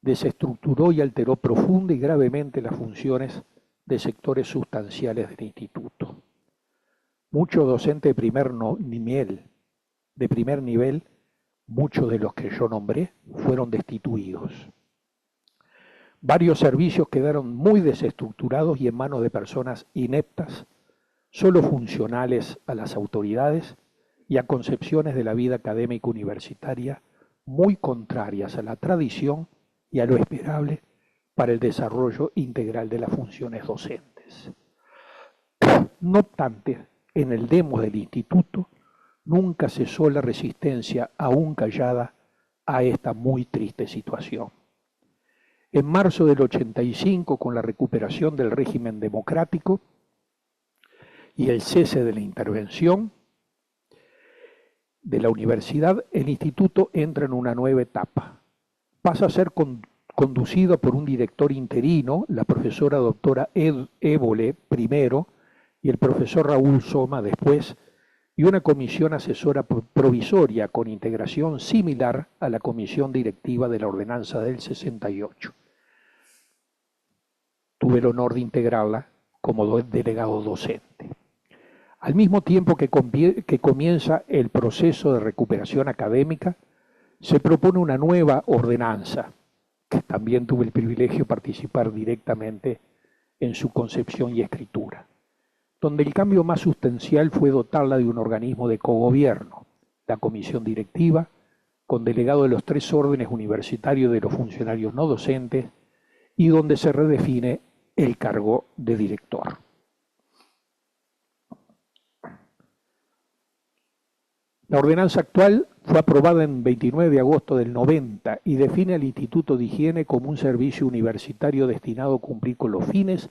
desestructuró y alteró profunda y gravemente las funciones de sectores sustanciales del instituto. muchos docentes de primer nivel, muchos de los que yo nombré, fueron destituidos. Varios servicios quedaron muy desestructurados y en manos de personas ineptas, solo funcionales a las autoridades y a concepciones de la vida académica universitaria muy contrarias a la tradición y a lo esperable para el desarrollo integral de las funciones docentes. No obstante, en el demos del instituto nunca cesó la resistencia, aún callada, a esta muy triste situación. En marzo del 85, con la recuperación del régimen democrático y el cese de la intervención de la universidad, el instituto entra en una nueva etapa. Pasa a ser conducido por un director interino, la profesora doctora Évole primero y el profesor Raúl Soma después, y una comisión asesora provisoria con integración similar a la comisión directiva de la ordenanza del 68. Tuve el honor de integrarla como delegado docente. Al mismo tiempo que comienza el proceso de recuperación académica, se propone una nueva ordenanza, que también tuve el privilegio de participar directamente en su concepción y escritura, donde el cambio más sustancial fue dotarla de un organismo de cogobierno, la comisión directiva, con delegado de los 3 órdenes universitarios de los funcionarios no docentes, y donde se redefine el cargo de director. La ordenanza actual fue aprobada en 29 de agosto del 90 y define al Instituto de Higiene como un servicio universitario destinado a cumplir con los fines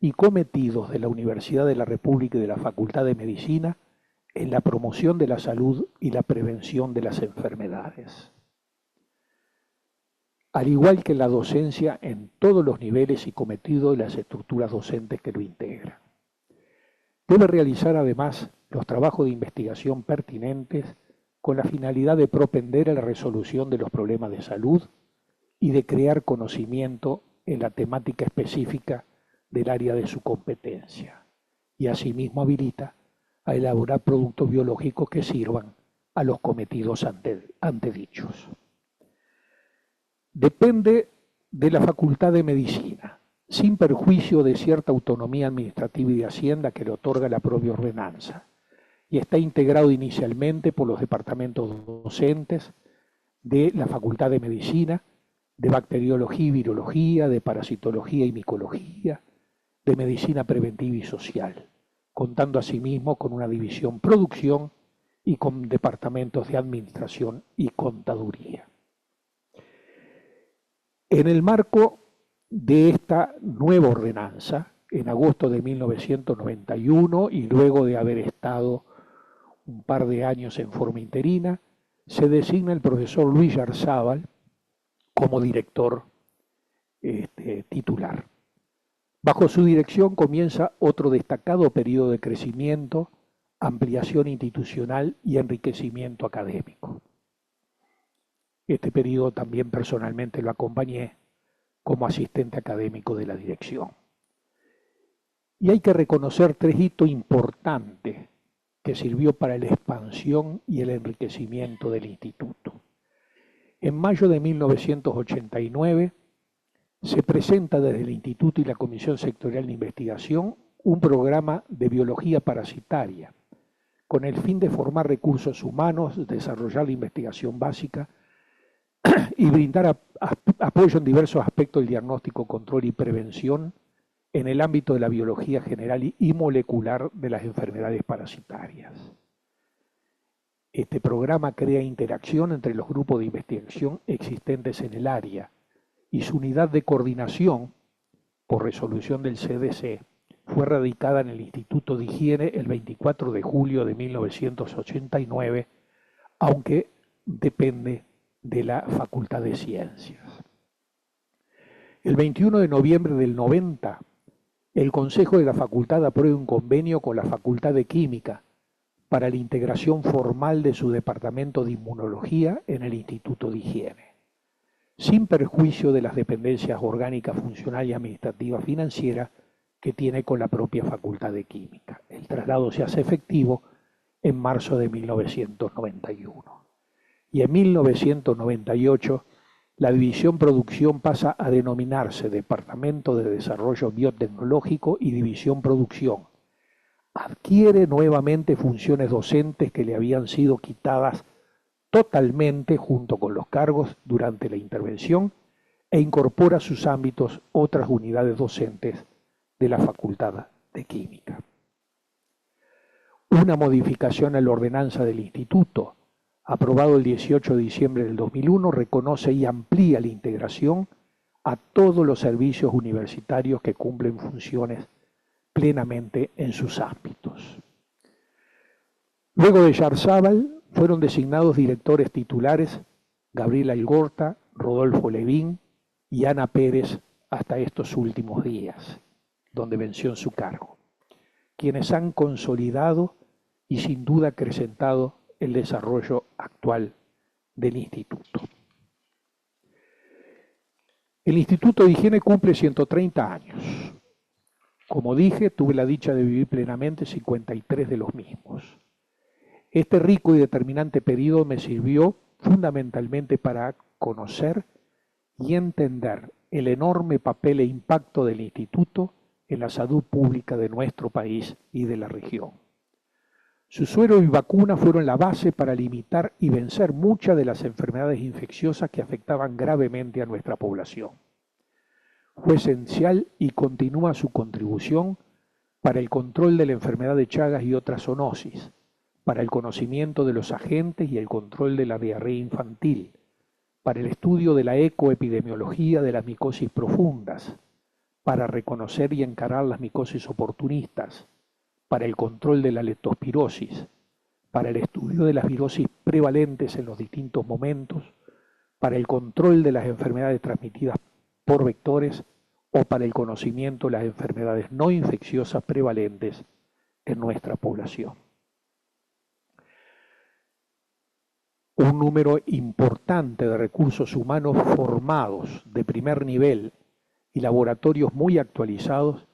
y cometidos de la Universidad de la República y de la Facultad de Medicina en la promoción de la salud y la prevención de las enfermedades. Al igual que la docencia en todos los niveles y cometidos de las estructuras docentes que lo integran. Debe realizar además los trabajos de investigación pertinentes con la finalidad de propender a la resolución de los problemas de salud y de crear conocimiento en la temática específica del área de su competencia, y asimismo habilita a elaborar productos biológicos que sirvan a los cometidos antedichos. Depende de la Facultad de Medicina, sin perjuicio de cierta autonomía administrativa y de Hacienda que le otorga la propia ordenanza, y está integrado inicialmente por los departamentos docentes de la Facultad de Medicina, de Bacteriología y Virología, de Parasitología y Micología, de Medicina Preventiva y Social, contando asimismo con una división Producción y con departamentos de Administración y Contaduría. En el marco de esta nueva ordenanza, en agosto de 1991, y luego de haber estado un par de años en forma interina, se designa el profesor Luis Yarzábal como director titular. Bajo su dirección comienza otro destacado periodo de crecimiento, ampliación institucional y enriquecimiento académico. Este periodo también personalmente lo acompañé como asistente académico de la dirección. Y hay que reconocer 3 hitos importantes que sirvió para la expansión y el enriquecimiento del instituto. En mayo de 1989 se presenta desde el Instituto y la Comisión Sectorial de Investigación un programa de biología parasitaria, con el fin de formar recursos humanos, desarrollar la investigación básica y brindar apoyo en diversos aspectos del diagnóstico, control y prevención en el ámbito de la biología general y molecular de las enfermedades parasitarias. Este programa crea interacción entre los grupos de investigación existentes en el área y su unidad de coordinación, por resolución del CDC, fue radicada en el Instituto de Higiene el 24 de julio de 1989, aunque depende de la Facultad de Ciencias. El 21 de noviembre del 90, el Consejo de la Facultad aprueba un convenio con la Facultad de Química para la integración formal de su departamento de inmunología en el Instituto de Higiene, sin perjuicio de las dependencias orgánicas, funcional y administrativa financiera que tiene con la propia Facultad de Química. El traslado se hace efectivo en marzo de 1991. Y en 1998 la División Producción pasa a denominarse Departamento de Desarrollo Biotecnológico y División Producción. Adquiere nuevamente funciones docentes que le habían sido quitadas totalmente junto con los cargos durante la intervención e incorpora a sus ámbitos otras unidades docentes de la Facultad de Química. Una modificación a la ordenanza del Instituto, aprobado el 18 de diciembre del 2001, reconoce y amplía la integración a todos los servicios universitarios que cumplen funciones plenamente en sus ámbitos. Luego de Yarzábal fueron designados directores titulares Gabriela Algorta, Rodolfo Levín y Ana Pérez hasta estos últimos días, donde venció en su cargo, quienes han consolidado y sin duda acrecentado el desarrollo actual del Instituto. El Instituto de Higiene cumple 130 años. Como dije, tuve la dicha de vivir plenamente 53 de los mismos. Este rico y determinante periodo me sirvió fundamentalmente para conocer y entender el enorme papel e impacto del Instituto en la salud pública de nuestro país y de la región. Sus sueros y vacunas fueron la base para limitar y vencer muchas de las enfermedades infecciosas que afectaban gravemente a nuestra población. Fue esencial y continúa su contribución para el control de la enfermedad de Chagas y otras zoonosis, para el conocimiento de los agentes y el control de la diarrea infantil, para el estudio de la ecoepidemiología de las micosis profundas, para reconocer y encarar las micosis oportunistas, para el control de la leptospirosis, para el estudio de las virosis prevalentes en los distintos momentos, para el control de las enfermedades transmitidas por vectores o para el conocimiento de las enfermedades no infecciosas prevalentes en nuestra población. Un número importante de recursos humanos formados de primer nivel y laboratorios muy actualizados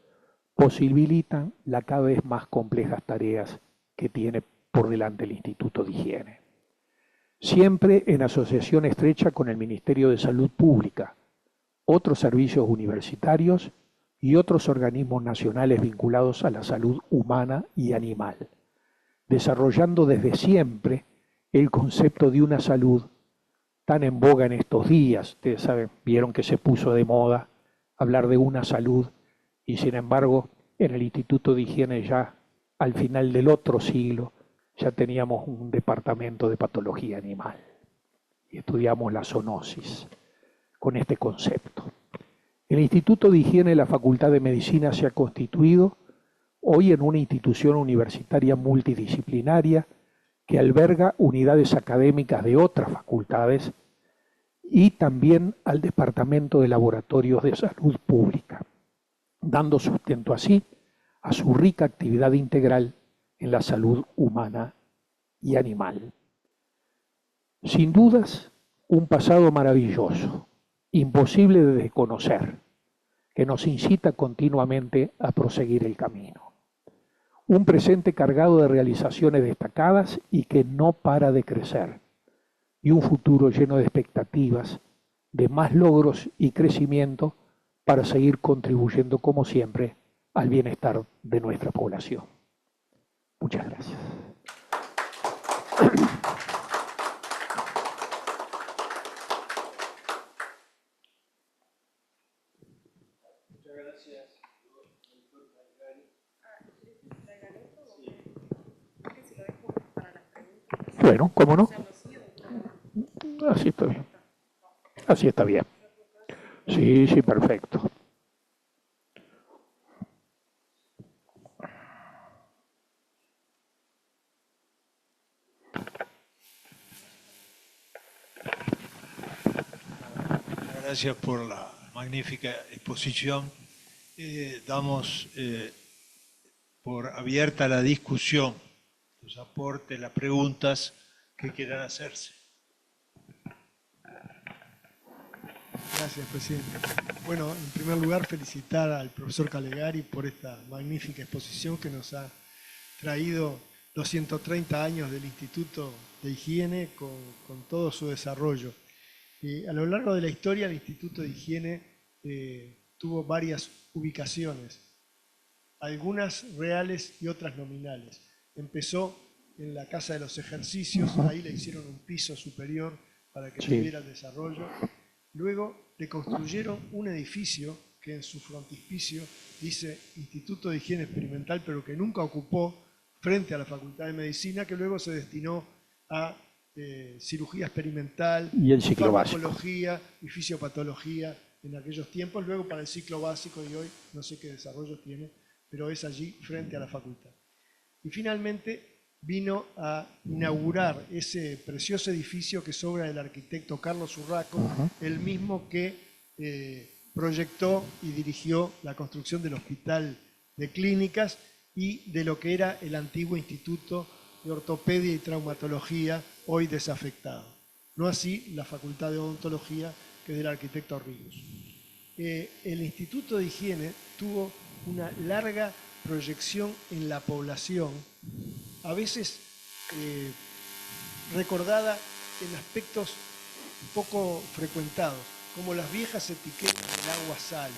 posibilitan las cada vez más complejas tareas que tiene por delante el Instituto de Higiene. Siempre en asociación estrecha con el Ministerio de Salud Pública, otros servicios universitarios y otros organismos nacionales vinculados a la salud humana y animal, desarrollando desde siempre el concepto de una salud tan en boga en estos días. Ustedes saben, vieron que se puso de moda hablar de una salud y sin embargo en el Instituto de Higiene ya al final del otro siglo ya teníamos un departamento de patología animal y estudiamos la zoonosis con este concepto. El Instituto de Higiene de la Facultad de Medicina se ha constituido hoy en una institución universitaria multidisciplinaria que alberga unidades académicas de otras facultades y también al Departamento de Laboratorios de Salud Pública, dando sustento así a su rica actividad integral en la salud humana y animal. Sin dudas, un pasado maravilloso, imposible de desconocer, que nos incita continuamente a proseguir el camino. Un presente cargado de realizaciones destacadas y que no para de crecer, y un futuro lleno de expectativas, de más logros y crecimiento para seguir contribuyendo, como siempre, al bienestar de nuestra población. Muchas gracias. Bueno, ¿cómo no? Así está bien. Así está bien. Sí, sí, perfecto. Gracias por la magnífica exposición. Damos por abierta la discusión, los aportes, las preguntas que quieran hacerse. Gracias, presidente. Bueno, en primer lugar, felicitar al profesor Calegari por esta magnífica exposición que nos ha traído los 130 años del Instituto de Higiene con todo su desarrollo. A lo largo de la historia, el Instituto de Higiene tuvo varias ubicaciones, algunas reales y otras nominales. Empezó en la Casa de los Ejercicios, ahí le hicieron un piso superior para que tuviera el desarrollo. Luego le construyeron un edificio que en su frontispicio dice Instituto de Higiene Experimental, pero que nunca ocupó, frente a la Facultad de Medicina, que luego se destinó a cirugía experimental, y el ciclo farmacología y fisiopatología en aquellos tiempos, luego para el ciclo básico, y hoy no sé qué desarrollo tiene, pero es allí frente a la facultad. Y finalmente vino a inaugurar ese precioso edificio que es obra del arquitecto Carlos Urraco, el mismo que proyectó y dirigió la construcción del Hospital de Clínicas y de lo que era el antiguo Instituto de Ortopedia y Traumatología, hoy desafectado. No así la Facultad de Odontología, que es del arquitecto Ríos. El Instituto de Higiene tuvo una larga proyección en la población, a veces recordada en aspectos poco frecuentados, como las viejas etiquetas del agua Salos,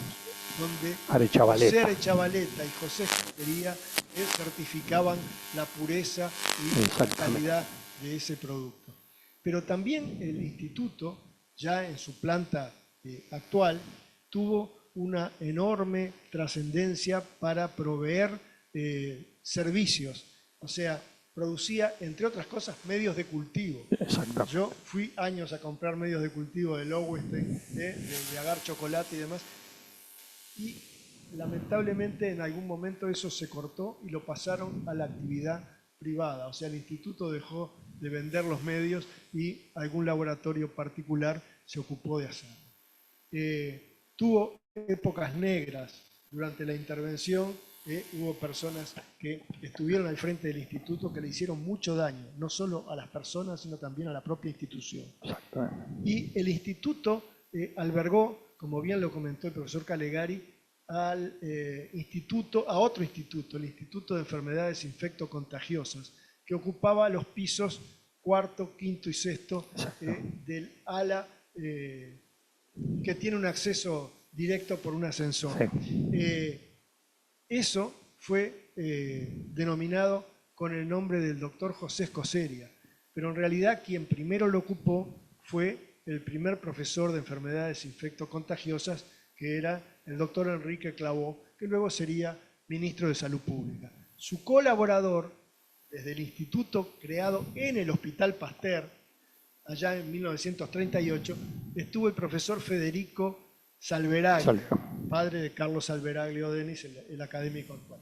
donde José Arechavaleta y José Escudería certificaban la pureza y la calidad de ese producto. Pero también el instituto, ya en su planta actual, tuvo una enorme trascendencia para proveer servicios, o sea, producía, entre otras cosas, medios de cultivo. Yo fui años a comprar medios de cultivo de Lowenstein, de agar chocolate y demás, y lamentablemente en algún momento eso se cortó y lo pasaron a la actividad privada, o sea, el instituto dejó de vender los medios y algún laboratorio particular se ocupó de hacerlo. Tuvo épocas negras durante la intervención. Hubo personas que estuvieron al frente del instituto que le hicieron mucho daño, no solo a las personas, sino también a la propia institución. Y el instituto albergó, como bien lo comentó el profesor Calegari, a otro instituto, el Instituto de Enfermedades Infectocontagiosas, que ocupaba los pisos cuarto, quinto y sexto del ala, que tiene un acceso directo por un ascensor. Eso fue denominado con el nombre del doctor José Escoceria, pero en realidad quien primero lo ocupó fue el primer profesor de enfermedades infectocontagiosas, que era el doctor Enrique Clavó, que luego sería ministro de Salud Pública. Su colaborador, desde el instituto creado en el Hospital Pasteur, allá en 1938, estuvo el profesor Federico Salveraglio, padre de Carlos Salveraglio Denis, el académico actual.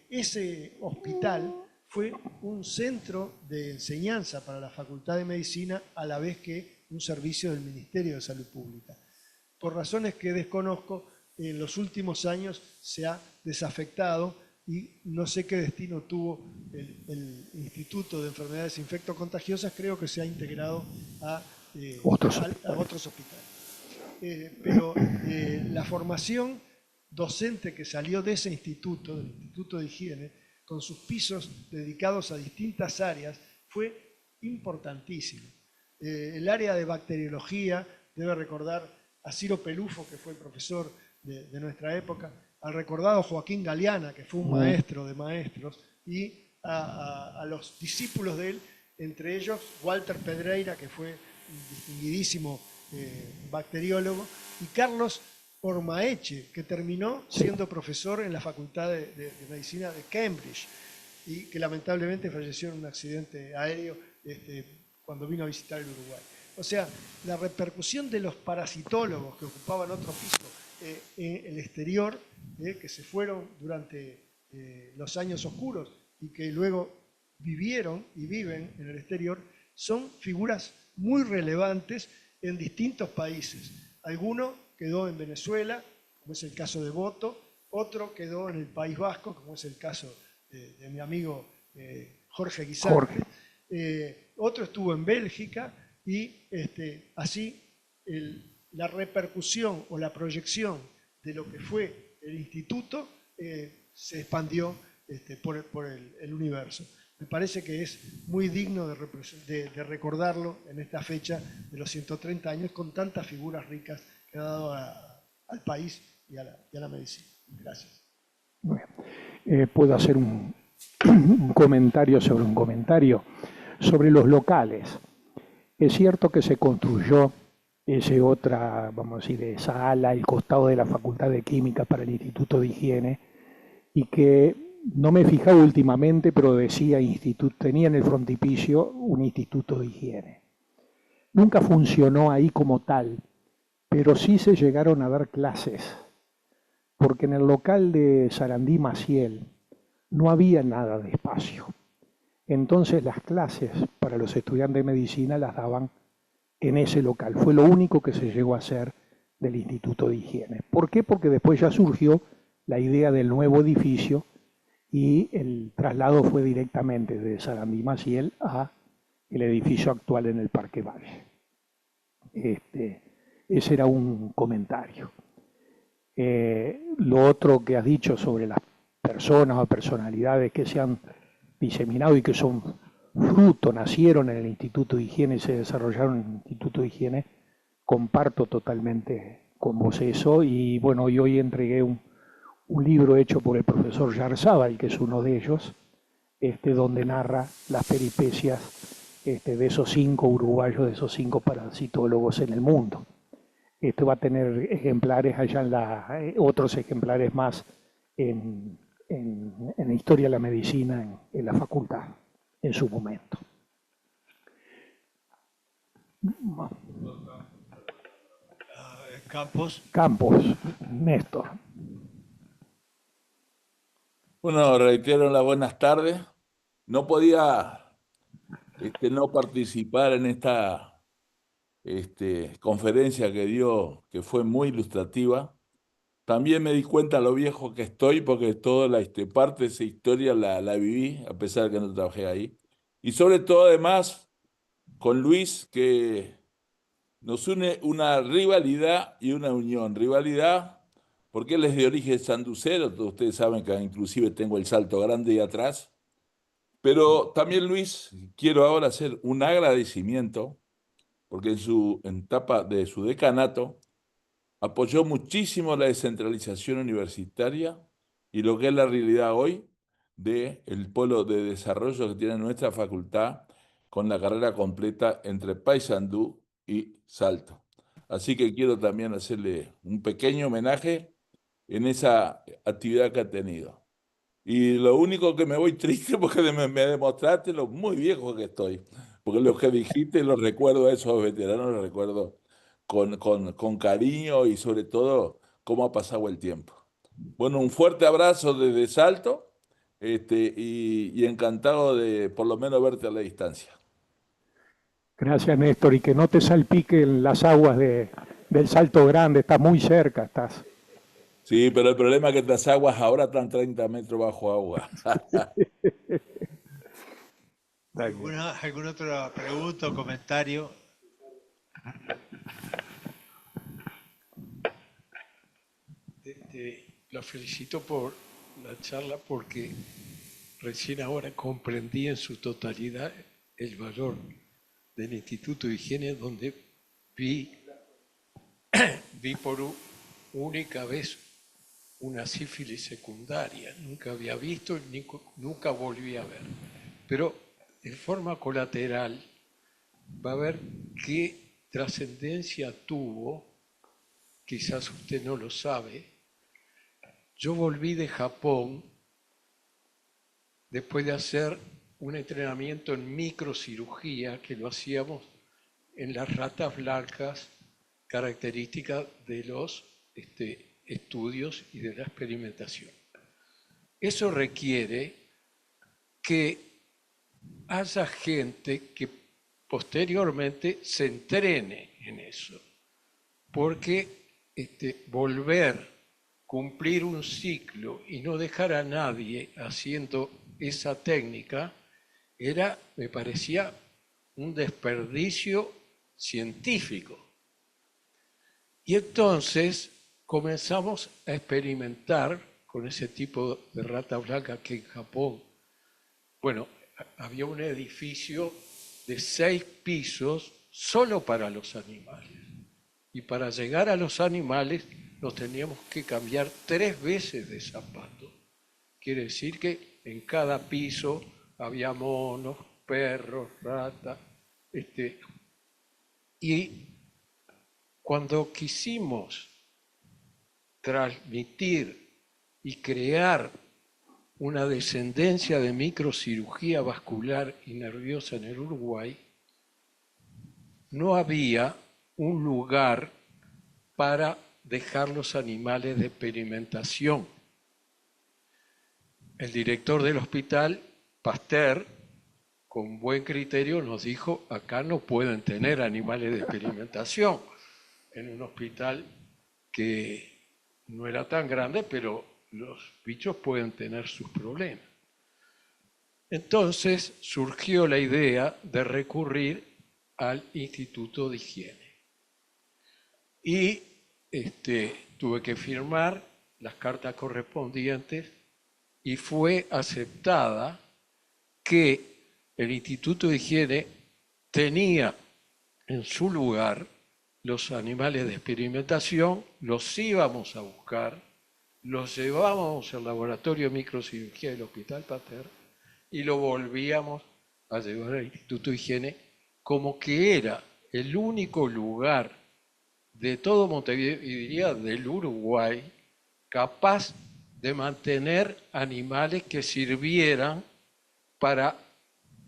Ese hospital fue un centro de enseñanza para la Facultad de Medicina, a la vez que un servicio del Ministerio de Salud Pública. Por razones que desconozco, en los últimos años se ha desafectado y no sé qué destino tuvo el Instituto de Enfermedades Infectocontagiosas. Creo que se ha integrado a otros hospitales. Pero la formación docente que salió de ese instituto, del Instituto de Higiene, con sus pisos dedicados a distintas áreas, fue importantísimo. El área de bacteriología debe recordar a Ciro Pelufo, que fue el profesor de nuestra época, al recordado Joaquín Galeana, que fue un maestro de maestros, y a los discípulos de él, entre ellos Walter Pedreira, que fue un distinguidísimo bacteriólogo, y Carlos Ormaeche, que terminó siendo profesor en la Facultad de Medicina de Cambridge y que lamentablemente falleció en un accidente aéreo cuando vino a visitar el Uruguay. O sea, la repercusión de los parasitólogos que ocupaban otro piso en el exterior, que se fueron durante los años oscuros y que luego vivieron y viven en el exterior, son figuras muy relevantes en distintos países. Alguno quedó en Venezuela, como es el caso de Boto, otro quedó en el País Vasco, como es el caso de mi amigo Jorge Guisarte, otro estuvo en Bélgica, y así la repercusión o la proyección de lo que fue el instituto se expandió por el universo. Me parece que es muy digno de recordarlo en esta fecha de los 130 años con tantas figuras ricas que ha dado al país y a la medicina. Gracias. Puedo hacer un comentario sobre un comentario sobre los locales. Es cierto que se construyó otra, vamos a decir, esa ala al costado de la Facultad de Química para el Instituto de Higiene, y que no me he fijado últimamente, pero decía tenía en el frontispicio un instituto de higiene. Nunca funcionó ahí como tal, pero sí se llegaron a dar clases, porque en el local de Sarandí Maciel no había nada de espacio. Entonces las clases para los estudiantes de medicina las daban en ese local. Fue lo único que se llegó a hacer del Instituto de Higiene. ¿Por qué? Porque después ya surgió la idea del nuevo edificio y el traslado fue directamente de Sarandí Maciel a el edificio actual en el Parque Valle. Ese era un comentario. Lo otro que has dicho sobre las personas o personalidades que se han diseminado y que son fruto, nacieron en el Instituto de Higiene y se desarrollaron en el Instituto de Higiene, comparto totalmente con vos eso. Y bueno, y hoy entregué un libro hecho por el profesor Yarzábal, que es uno de ellos, donde narra las peripecias de esos 5 uruguayos, de esos 5 parasitólogos en el mundo. Va a tener ejemplares allá otros ejemplares más en la historia de la medicina en la facultad, en su momento. Campos, Néstor. Bueno, reitero las buenas tardes. No podía no participar en esta conferencia que dio, que fue muy ilustrativa. También me di cuenta lo viejo que estoy, porque toda parte de esa historia la viví, a pesar de que no trabajé ahí. Y sobre todo, además, con Luis, que nos une una rivalidad y una unión. Rivalidad, porque él es de origen sanducero, todos ustedes saben que inclusive tengo el Salto Grande ahí atrás. Pero también, Luis, quiero ahora hacer un agradecimiento, porque en su etapa de su decanato apoyó muchísimo la descentralización universitaria y lo que es la realidad hoy del polo de desarrollo que tiene nuestra facultad con la carrera completa entre Paysandú y Salto. Así que quiero también hacerle un pequeño homenaje en esa actividad que ha tenido. Y lo único que me voy triste porque me demostraste lo muy viejo que estoy. Porque lo que dijiste los recuerdo a esos veteranos, los recuerdo con cariño y sobre todo cómo ha pasado el tiempo. Bueno, un fuerte abrazo desde Salto y encantado de por lo menos verte a la distancia. Gracias, Néstor, y que no te salpiquen las aguas del Salto Grande, estás muy cerca, estás. Sí, pero el problema es que las aguas ahora están 30 metros bajo agua. ¿Alguna otra pregunta o comentario? Lo felicito por la charla porque recién ahora comprendí en su totalidad el valor del Instituto de Higiene, donde vi por única vez una sífilis secundaria. Nunca había visto, nunca volví a ver. Pero de forma colateral va a ver qué trascendencia tuvo, quizás usted no lo sabe. Yo volví de Japón después de hacer un entrenamiento en microcirugía que lo hacíamos en las ratas blancas, características de los estudios y de la experimentación. Eso requiere que haya gente que posteriormente se entrene en eso, porque cumplir un ciclo y no dejar a nadie haciendo esa técnica me parecía un desperdicio científico. Y entonces comenzamos a experimentar con ese tipo de rata blanca que en Japón, bueno, había un edificio de 6 pisos solo para los animales. Y para llegar a los animales nos teníamos que cambiar 3 veces de zapato. Quiere decir que en cada piso había monos, perros, ratas. Y cuando quisimos transmitir y crear una descendencia de microcirugía vascular y nerviosa en el Uruguay, no había un lugar para dejar los animales de experimentación. El director del hospital, Pasteur, con buen criterio nos dijo, acá no pueden tener animales de experimentación, en un hospital que no era tan grande, pero los bichos pueden tener sus problemas. Entonces surgió la idea de recurrir al Instituto de Higiene. Y tuve que firmar las cartas correspondientes y fue aceptada que el Instituto de Higiene tenía en su lugar los animales de experimentación, los íbamos a buscar, los llevábamos al laboratorio de microcirugía del Hospital Pasteur y lo volvíamos a llevar al Instituto de Higiene como que era el único lugar de todo Montevideo, y diría del Uruguay, capaz de mantener animales que sirvieran para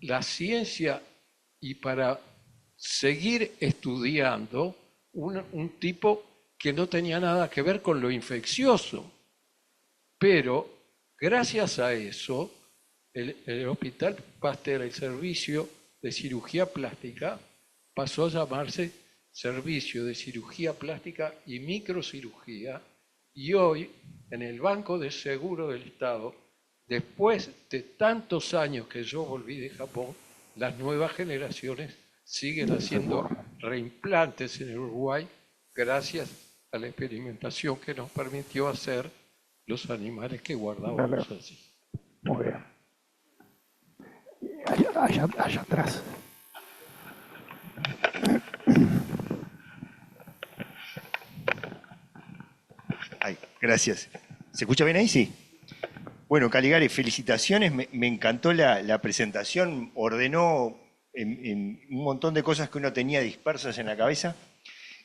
la ciencia y para seguir estudiando un tipo que no tenía nada que ver con lo infeccioso. Pero gracias a eso, el Hospital Pasteur, el servicio de cirugía plástica, pasó a llamarse Servicio de Cirugía Plástica y Microcirugía, y hoy, en el Banco de Seguro del Estado, después de tantos años que yo volví de Japón, las nuevas generaciones siguen haciendo reimplantes en el Uruguay gracias a la experimentación que nos permitió hacer los animales que guardábamos allí. Muy bien. Allá atrás. Ay, gracias. ¿Se escucha bien ahí? Sí. Bueno, Caligari, felicitaciones. Me encantó la presentación. Ordenó en un montón de cosas que uno tenía dispersas en la cabeza.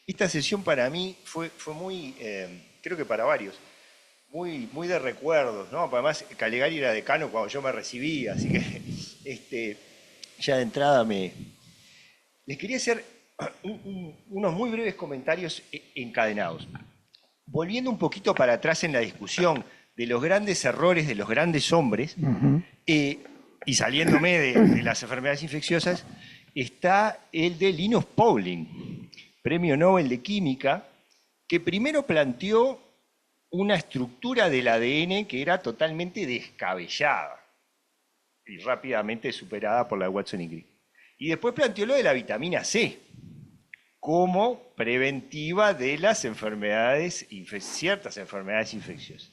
Esta sesión para mí fue muy, creo que para varios, muy de recuerdos, ¿no? Además, Caligari era decano cuando yo me recibí, así que ya de entrada les quería hacer unos muy breves comentarios encadenados. Volviendo un poquito para atrás en la discusión de los grandes errores de los grandes hombres, y saliéndome de las enfermedades infecciosas, está el de Linus Pauling, Premio Nobel de Química, que primero planteó una estructura del ADN que era totalmente descabellada y rápidamente superada por la de Watson y Crick. Y después planteó lo de la vitamina C como preventiva de las enfermedades, ciertas enfermedades infecciosas.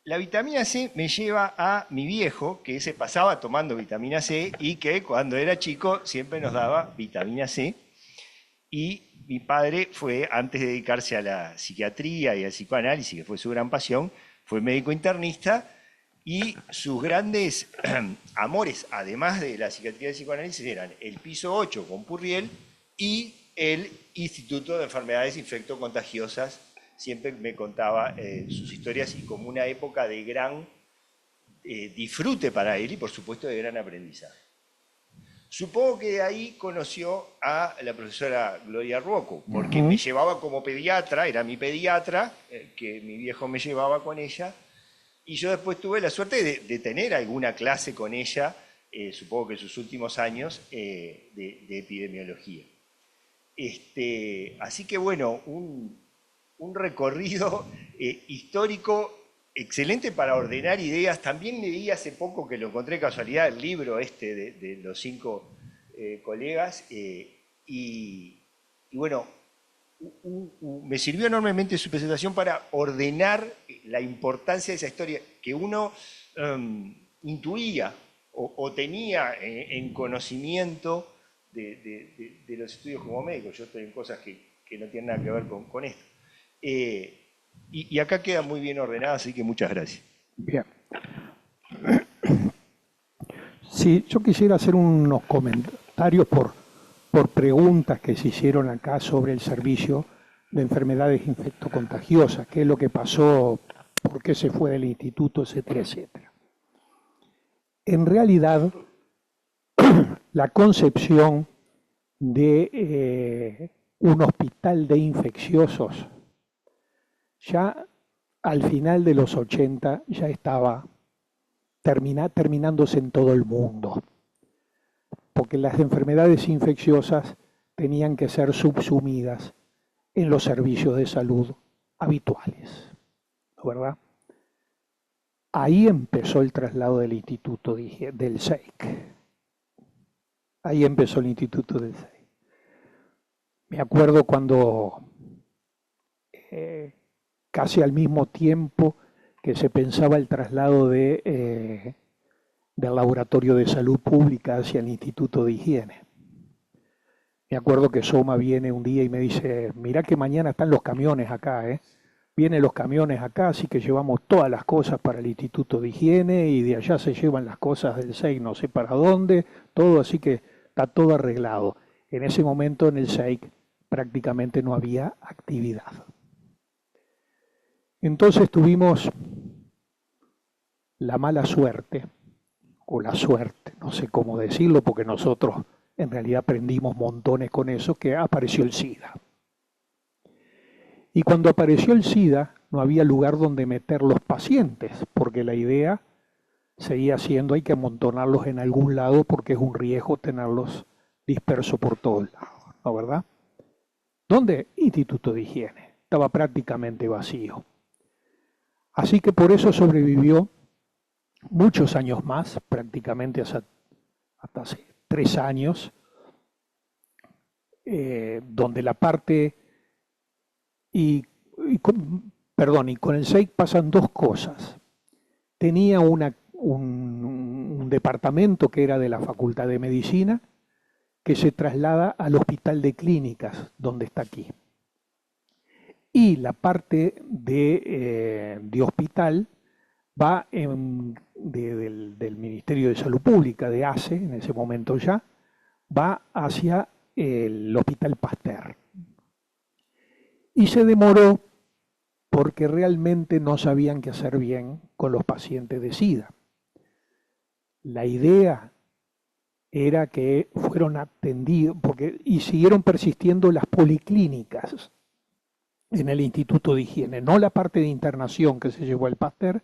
La vitamina C me lleva a mi viejo, que se pasaba tomando vitamina C y que cuando era chico siempre nos daba vitamina C. Y mi padre fue, antes de dedicarse a la psiquiatría y al psicoanálisis, que fue su gran pasión, fue médico internista, y sus grandes amores, además de la psiquiatría y el psicoanálisis, eran el piso 8 con Purriel y el Instituto de Enfermedades Infectocontagiosas. Siempre me contaba sus historias y como una época de gran disfrute para él y por supuesto de gran aprendizaje. Supongo que de ahí conoció a la profesora Gloria Ruocco, porque me llevaba como pediatra, era mi pediatra, que mi viejo me llevaba con ella, y yo después tuve la suerte de tener alguna clase con ella, supongo que en sus últimos años, de epidemiología. Así que bueno, un recorrido histórico excelente para ordenar ideas. También leí hace poco, que lo encontré de casualidad, el libro de los 5 colegas, y bueno, me sirvió enormemente su presentación para ordenar la importancia de esa historia que uno intuía o tenía en conocimiento de los estudios como médico. Yo estoy en cosas que no tienen nada que ver con esto. Y acá queda muy bien ordenado, así que muchas gracias. Bien. Sí, yo quisiera hacer unos comentarios por preguntas que se hicieron acá sobre el servicio de enfermedades infectocontagiosas, qué es lo que pasó, por qué se fue del instituto, etcétera, etcétera. En realidad, la concepción de un hospital de infecciosos ya al final de los 80 ya estaba terminándose en todo el mundo, porque las enfermedades infecciosas tenían que ser subsumidas en los servicios de salud habituales, ¿no, verdad? Ahí empezó el traslado del instituto del SEIC. Ahí empezó el instituto del SEIC. Me acuerdo cuando casi al mismo tiempo que se pensaba el traslado del Laboratorio de Salud Pública hacia el Instituto de Higiene. Me acuerdo que Soma viene un día y me dice, mirá que mañana están los camiones acá, ¿eh? Vienen los camiones acá, así que llevamos todas las cosas para el Instituto de Higiene y de allá se llevan las cosas del SEIC, no sé para dónde, todo, así que está todo arreglado. En ese momento en el SEIC prácticamente no había actividad. Entonces tuvimos la mala suerte, o la suerte, no sé cómo decirlo, porque nosotros en realidad aprendimos montones con eso, que apareció el SIDA. Y cuando apareció el SIDA, no había lugar donde meter los pacientes, porque la idea seguía siendo hay que amontonarlos en algún lado porque es un riesgo tenerlos dispersos por todos lados, ¿no, verdad? ¿Dónde? Instituto de Higiene. Estaba prácticamente vacío. Así que por eso sobrevivió muchos años más, prácticamente hasta hace 3 años, donde la parte, con el SEIC pasan 2 cosas. Tenía un departamento que era de la Facultad de Medicina, que se traslada al Hospital de Clínicas, donde está aquí. Y la parte de hospital va del Ministerio de Salud Pública, de ACE, en ese momento ya, va hacia el Hospital Pasteur. Y se demoró porque realmente no sabían qué hacer bien con los pacientes de SIDA. La idea era que fueron atendidos, y siguieron persistiendo las policlínicas en el Instituto de Higiene, no la parte de internación que se llevó al Pasteur,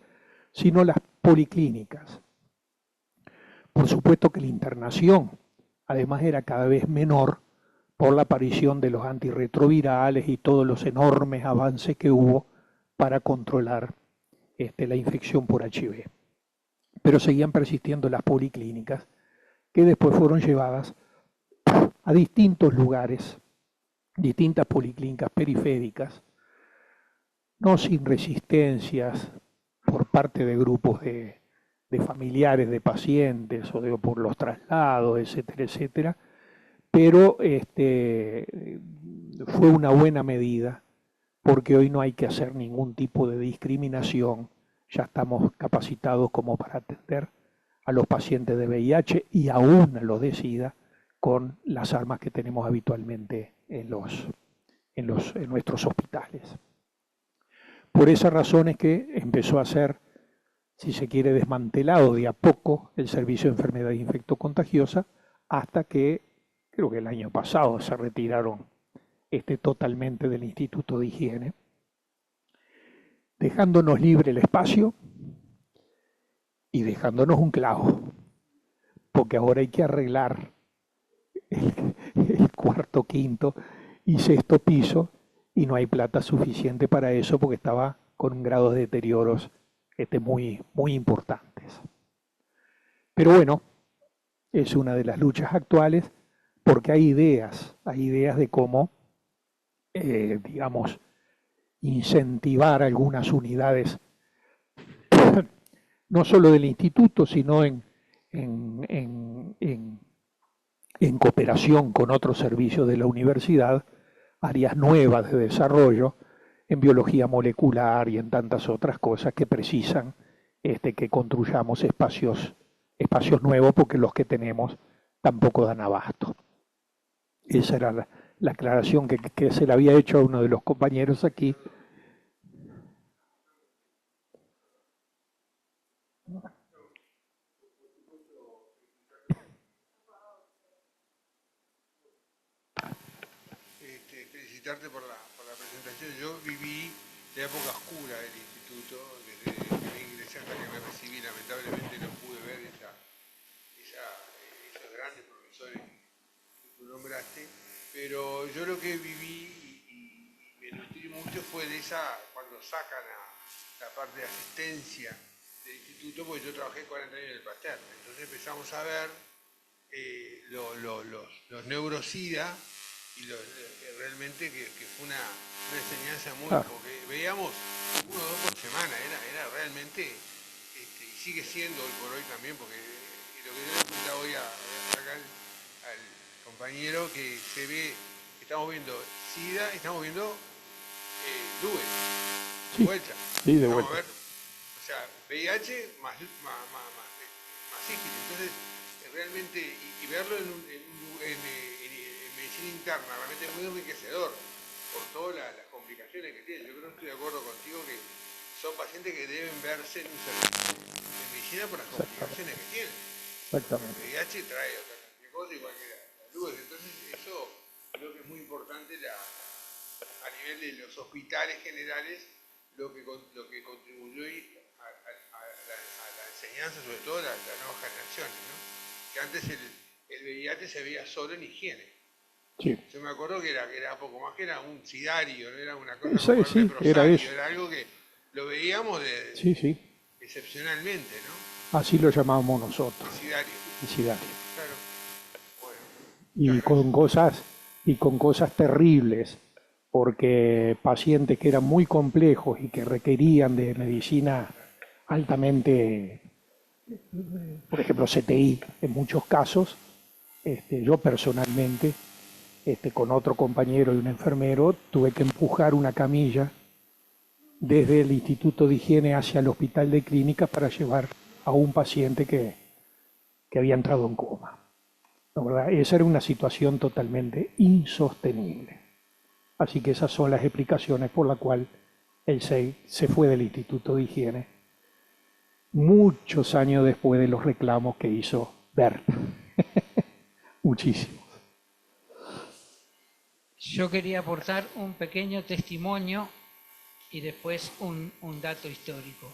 sino las policlínicas. Por supuesto que la internación, además, era cada vez menor por la aparición de los antirretrovirales y todos los enormes avances que hubo para controlar la infección por HIV. Pero seguían persistiendo las policlínicas, que después fueron llevadas a distintos lugares, distintas policlínicas periféricas, no sin resistencias por parte de grupos de familiares de pacientes o por los traslados, etcétera, etcétera, pero fue una buena medida porque hoy no hay que hacer ningún tipo de discriminación, ya estamos capacitados como para atender a los pacientes de VIH y aún a los de SIDA con las armas que tenemos habitualmente en nuestros hospitales. Por esa razón es que empezó a ser, si se quiere, desmantelado de a poco el servicio de enfermedad infectocontagiosa hasta que, creo que el año pasado, se retiraron totalmente del Instituto de Higiene, dejándonos libre el espacio y dejándonos un clavo, porque ahora hay que arreglar el cuarto, quinto y sexto piso y no hay plata suficiente para eso porque estaba con un grado de deterioros muy, muy importantes. Pero bueno, es una de las luchas actuales. porque hay ideas de cómo, digamos, incentivar algunas unidades, no solo del instituto, sino en cooperación con otros servicios de la universidad, áreas nuevas de desarrollo, en biología molecular y en tantas otras cosas que precisan que construyamos espacios nuevos, porque los que tenemos tampoco dan abasto. Esa era la aclaración que se le había hecho a uno de los compañeros aquí. Felicitarte por la presentación. Yo viví la época oscura del instituto, desde que me ingresé hasta que me recibí. Lamentablemente no pude ver esos grandes profesores que tú nombraste, pero yo lo que viví y me nutrí mucho fue de cuando sacan la parte de asistencia del instituto, porque yo trabajé 40 años en el Pasteur. Entonces empezamos a ver los neurosida, y realmente que fue una enseñanza muy, porque veíamos 1 o 2 por semana, era realmente, y sigue siendo hoy por hoy también, porque lo que yo le preguntaba hoy al compañero, que se ve, estamos viendo SIDA, estamos viendo DUE, de vuelta. Sí, de vuelta. A ver, o sea, VIH más sífilis. Entonces, realmente, y verlo en medicina interna, realmente es muy enriquecedor por todas las complicaciones que tiene. Yo creo que estoy de acuerdo contigo que son pacientes que deben verse en un servicio de medicina por las complicaciones que tienen. Exactamente. El VIH trae otra cosa igual que la luz. Entonces, eso creo que es muy importante a nivel de los hospitales generales, lo que contribuyó a la enseñanza, sobre todo a las nuevas generaciones, ¿no? Que antes el VIH se veía solo en higiene. Sí. Yo me acuerdo que era poco más que era un sidario, no era una cosa como sí, era eso. Era algo que lo veíamos excepcionalmente, ¿no? Así lo llamábamos nosotros. El sidario. Claro. Bueno, y con cosas terribles, porque pacientes que eran muy complejos y que requerían de medicina altamente, por ejemplo, CTI en muchos casos, yo personalmente, con otro compañero y un enfermero, tuve que empujar una camilla desde el Instituto de Higiene hacia el Hospital de Clínicas para llevar a un paciente que había entrado en coma. ¿No, verdad? Esa era una situación totalmente insostenible. Así que esas son las explicaciones por las cuales el SEI se fue del Instituto de Higiene muchos años después de los reclamos que hizo Berta. Muchísimo. Yo quería aportar un pequeño testimonio y después un dato histórico.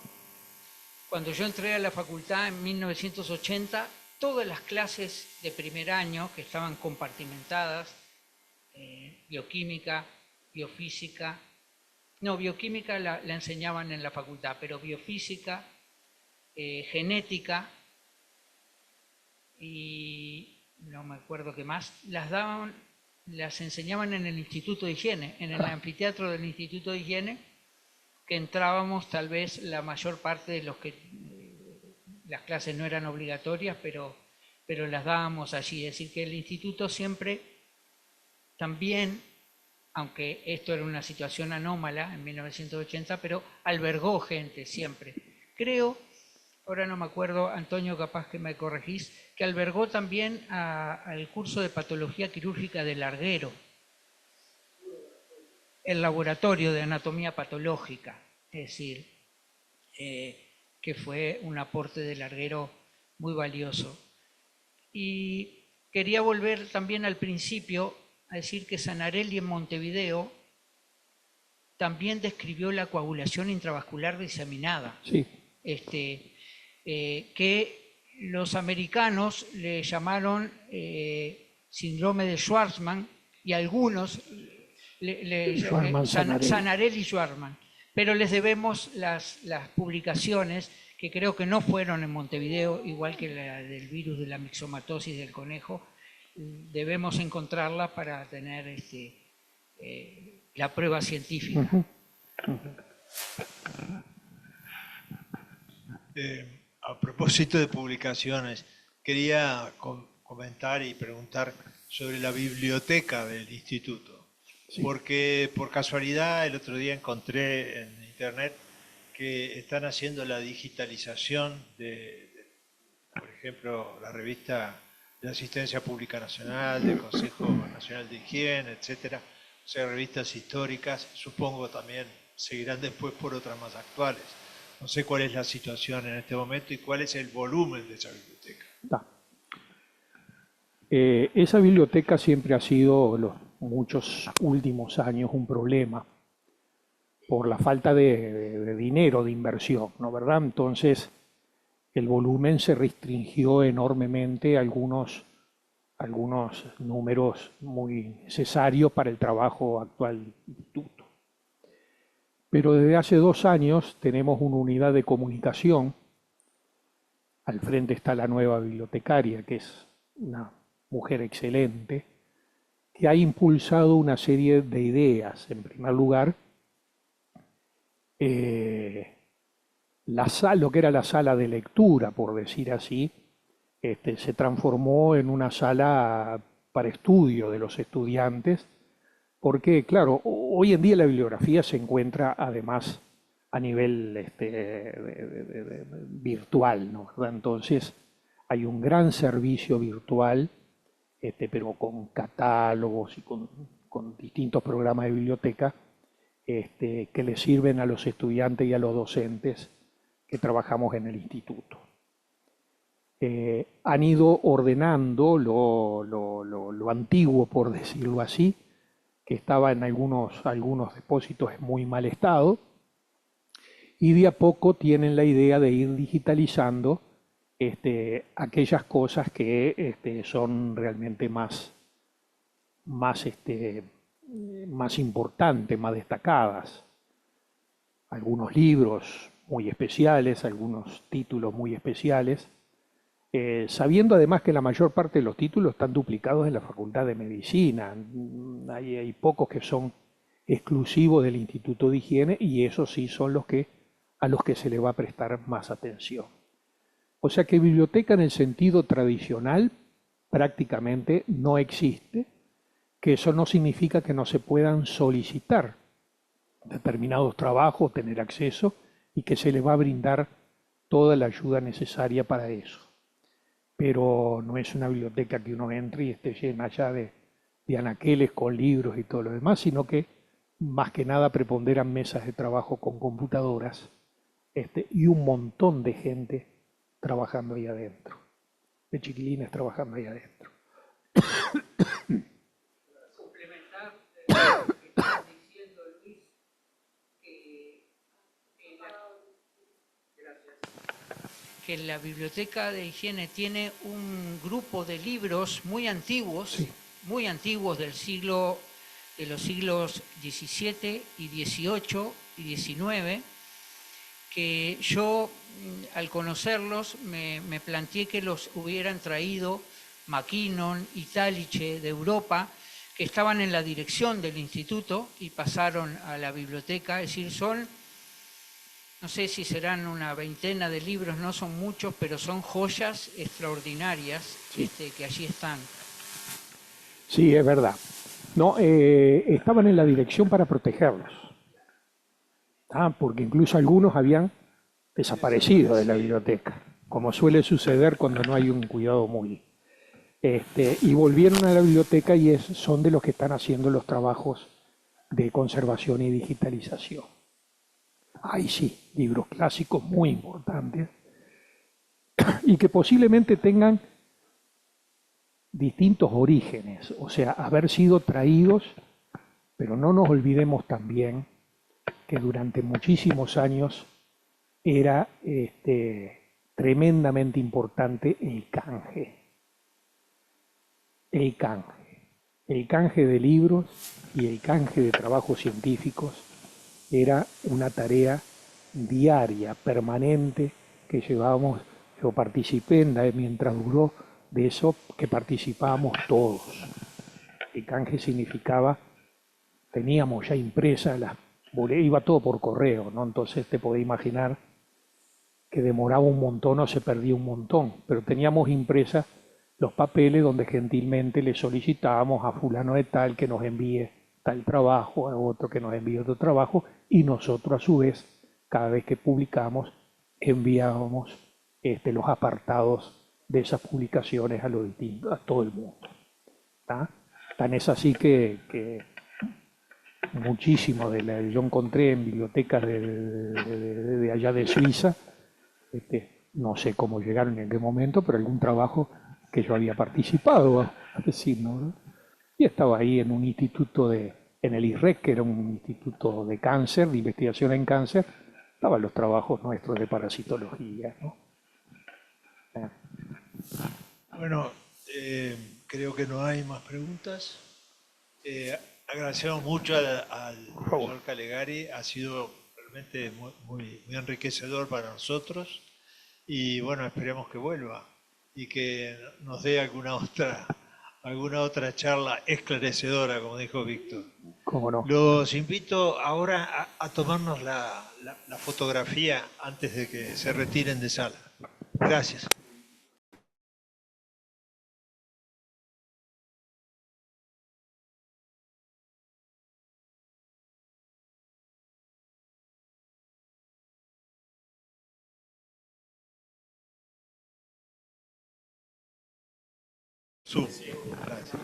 Cuando yo entré a la facultad en 1980, todas las clases de primer año que estaban compartimentadas, bioquímica, biofísica, no, bioquímica la enseñaban en la facultad, pero biofísica, genética y no me acuerdo qué más, las enseñaban en el Instituto de Higiene, en el anfiteatro del Instituto de Higiene, que entrábamos tal vez la mayor parte de los que las clases no eran obligatorias, pero las dábamos allí. Es decir, que el instituto siempre también, aunque esto era una situación anómala en 1980, pero albergó gente siempre. Creo, ahora no me acuerdo, Antonio, capaz que me corregís, que albergó también al curso de patología quirúrgica de Larguero, el laboratorio de anatomía patológica, es decir, que fue un aporte de Larguero muy valioso. Y quería volver también al principio a decir que Sanarelli en Montevideo también describió la coagulación intravascular diseminada. Sí. Que los americanos le llamaron síndrome de Schwarzman y algunos Sanarelli-Schwarzman, pero les debemos las publicaciones que creo que no fueron en Montevideo, igual que la del virus de la mixomatosis del conejo, debemos encontrarla para tener la prueba científica. A propósito de publicaciones, quería comentar y preguntar sobre la biblioteca del instituto, porque por casualidad el otro día encontré en internet que están haciendo la digitalización por ejemplo, la revista de Asistencia Pública Nacional, del Consejo Nacional de Higiene, etcétera, o sea, revistas históricas, supongo también seguirán después por otras más actuales. No sé cuál es la situación en este momento y cuál es el volumen de esa biblioteca. Esa biblioteca siempre ha sido, los muchos últimos años, un problema por la falta de dinero, de inversión, ¿no verdad? Entonces, el volumen se restringió enormemente a algunos números muy necesarios para el trabajo actual del instituto. Pero desde hace 2 años tenemos una unidad de comunicación. Al frente está la nueva bibliotecaria, que es una mujer excelente, que ha impulsado una serie de ideas. En primer lugar, lo que era la sala de lectura, por decir así, se transformó en una sala para estudio de los estudiantes, porque, claro, hoy en día la bibliografía se encuentra además a nivel virtual, ¿no? Entonces, hay un gran servicio virtual, pero con catálogos y con distintos programas de biblioteca que le sirven a los estudiantes y a los docentes que trabajamos en el instituto. Han ido ordenando lo antiguo, por decirlo así, que estaba en algunos depósitos en muy mal estado, y de a poco tienen la idea de ir digitalizando aquellas cosas que son realmente más importantes, más destacadas. Algunos libros muy especiales, algunos títulos muy especiales, sabiendo además que la mayor parte de los títulos están duplicados en la Facultad de Medicina. Hay pocos que son exclusivos del Instituto de Higiene y esos sí son a los que se le va a prestar más atención. O sea que biblioteca en el sentido tradicional prácticamente no existe, que eso no significa que no se puedan solicitar determinados trabajos, tener acceso y que se les va a brindar toda la ayuda necesaria para eso. Pero no es una biblioteca que uno entre y esté llena ya de anaqueles con libros y todo lo demás, sino que más que nada preponderan mesas de trabajo con computadoras y un montón de gente trabajando ahí adentro, de chiquilines trabajando ahí adentro. Complementar lo que estás diciendo, Luis, que la Biblioteca de Higiene tiene un grupo de libros muy antiguos, de los siglos XVII y XVIII y XIX, que yo, al conocerlos, me planteé que los hubieran traído Mackinnon y Taliche de Europa, que estaban en la dirección del instituto y pasaron a la biblioteca. Es decir, son, no sé si serán una veintena de libros, no son muchos, pero son joyas extraordinarias que allí están. Sí, es verdad. No, estaban en la dirección para protegerlos. Porque incluso algunos habían desaparecido de la biblioteca, como suele suceder cuando no hay un cuidado muy... y volvieron a la biblioteca y son de los que están haciendo los trabajos de conservación y digitalización. Ahí sí, libros clásicos muy importantes y que posiblemente tengan distintos orígenes, o sea, haber sido traídos, pero no nos olvidemos también que durante muchísimos años era tremendamente importante el canje. El canje de libros y el canje de trabajos científicos era una tarea diaria, permanente, que llevábamos. Yo participé mientras duró de eso que participábamos todos. El canje significaba, teníamos ya impresas las boletas, iba todo por correo, ¿no? Entonces te podés imaginar que demoraba un montón o se perdía un montón, pero teníamos impresas los papeles donde gentilmente le solicitábamos a fulano de tal que nos envíe tal trabajo, a otro que nos envíe otro trabajo, y nosotros a su vez, cada vez que publicábamos, enviábamos los apartados de esas publicaciones a todo el mundo. ¿Tá? Tan es así que muchísimo yo encontré en bibliotecas de allá de Suiza, no sé cómo llegaron en qué momento, pero algún trabajo que yo había participado, a decir, ¿no? Y estaba ahí en un instituto en el IREC, que era un instituto de cáncer, de investigación en cáncer, estaban los trabajos nuestros de parasitología, ¿no? Bueno, creo que no hay más preguntas. Agradecemos mucho al profesor Calegari, ha sido realmente muy enriquecedor para nosotros y bueno, esperemos que vuelva y que nos dé alguna otra charla esclarecedora, como dijo Víctor. ¿Cómo no? Los invito ahora a tomarnos la fotografía antes de que se retiren de sala. Gracias. Gracias.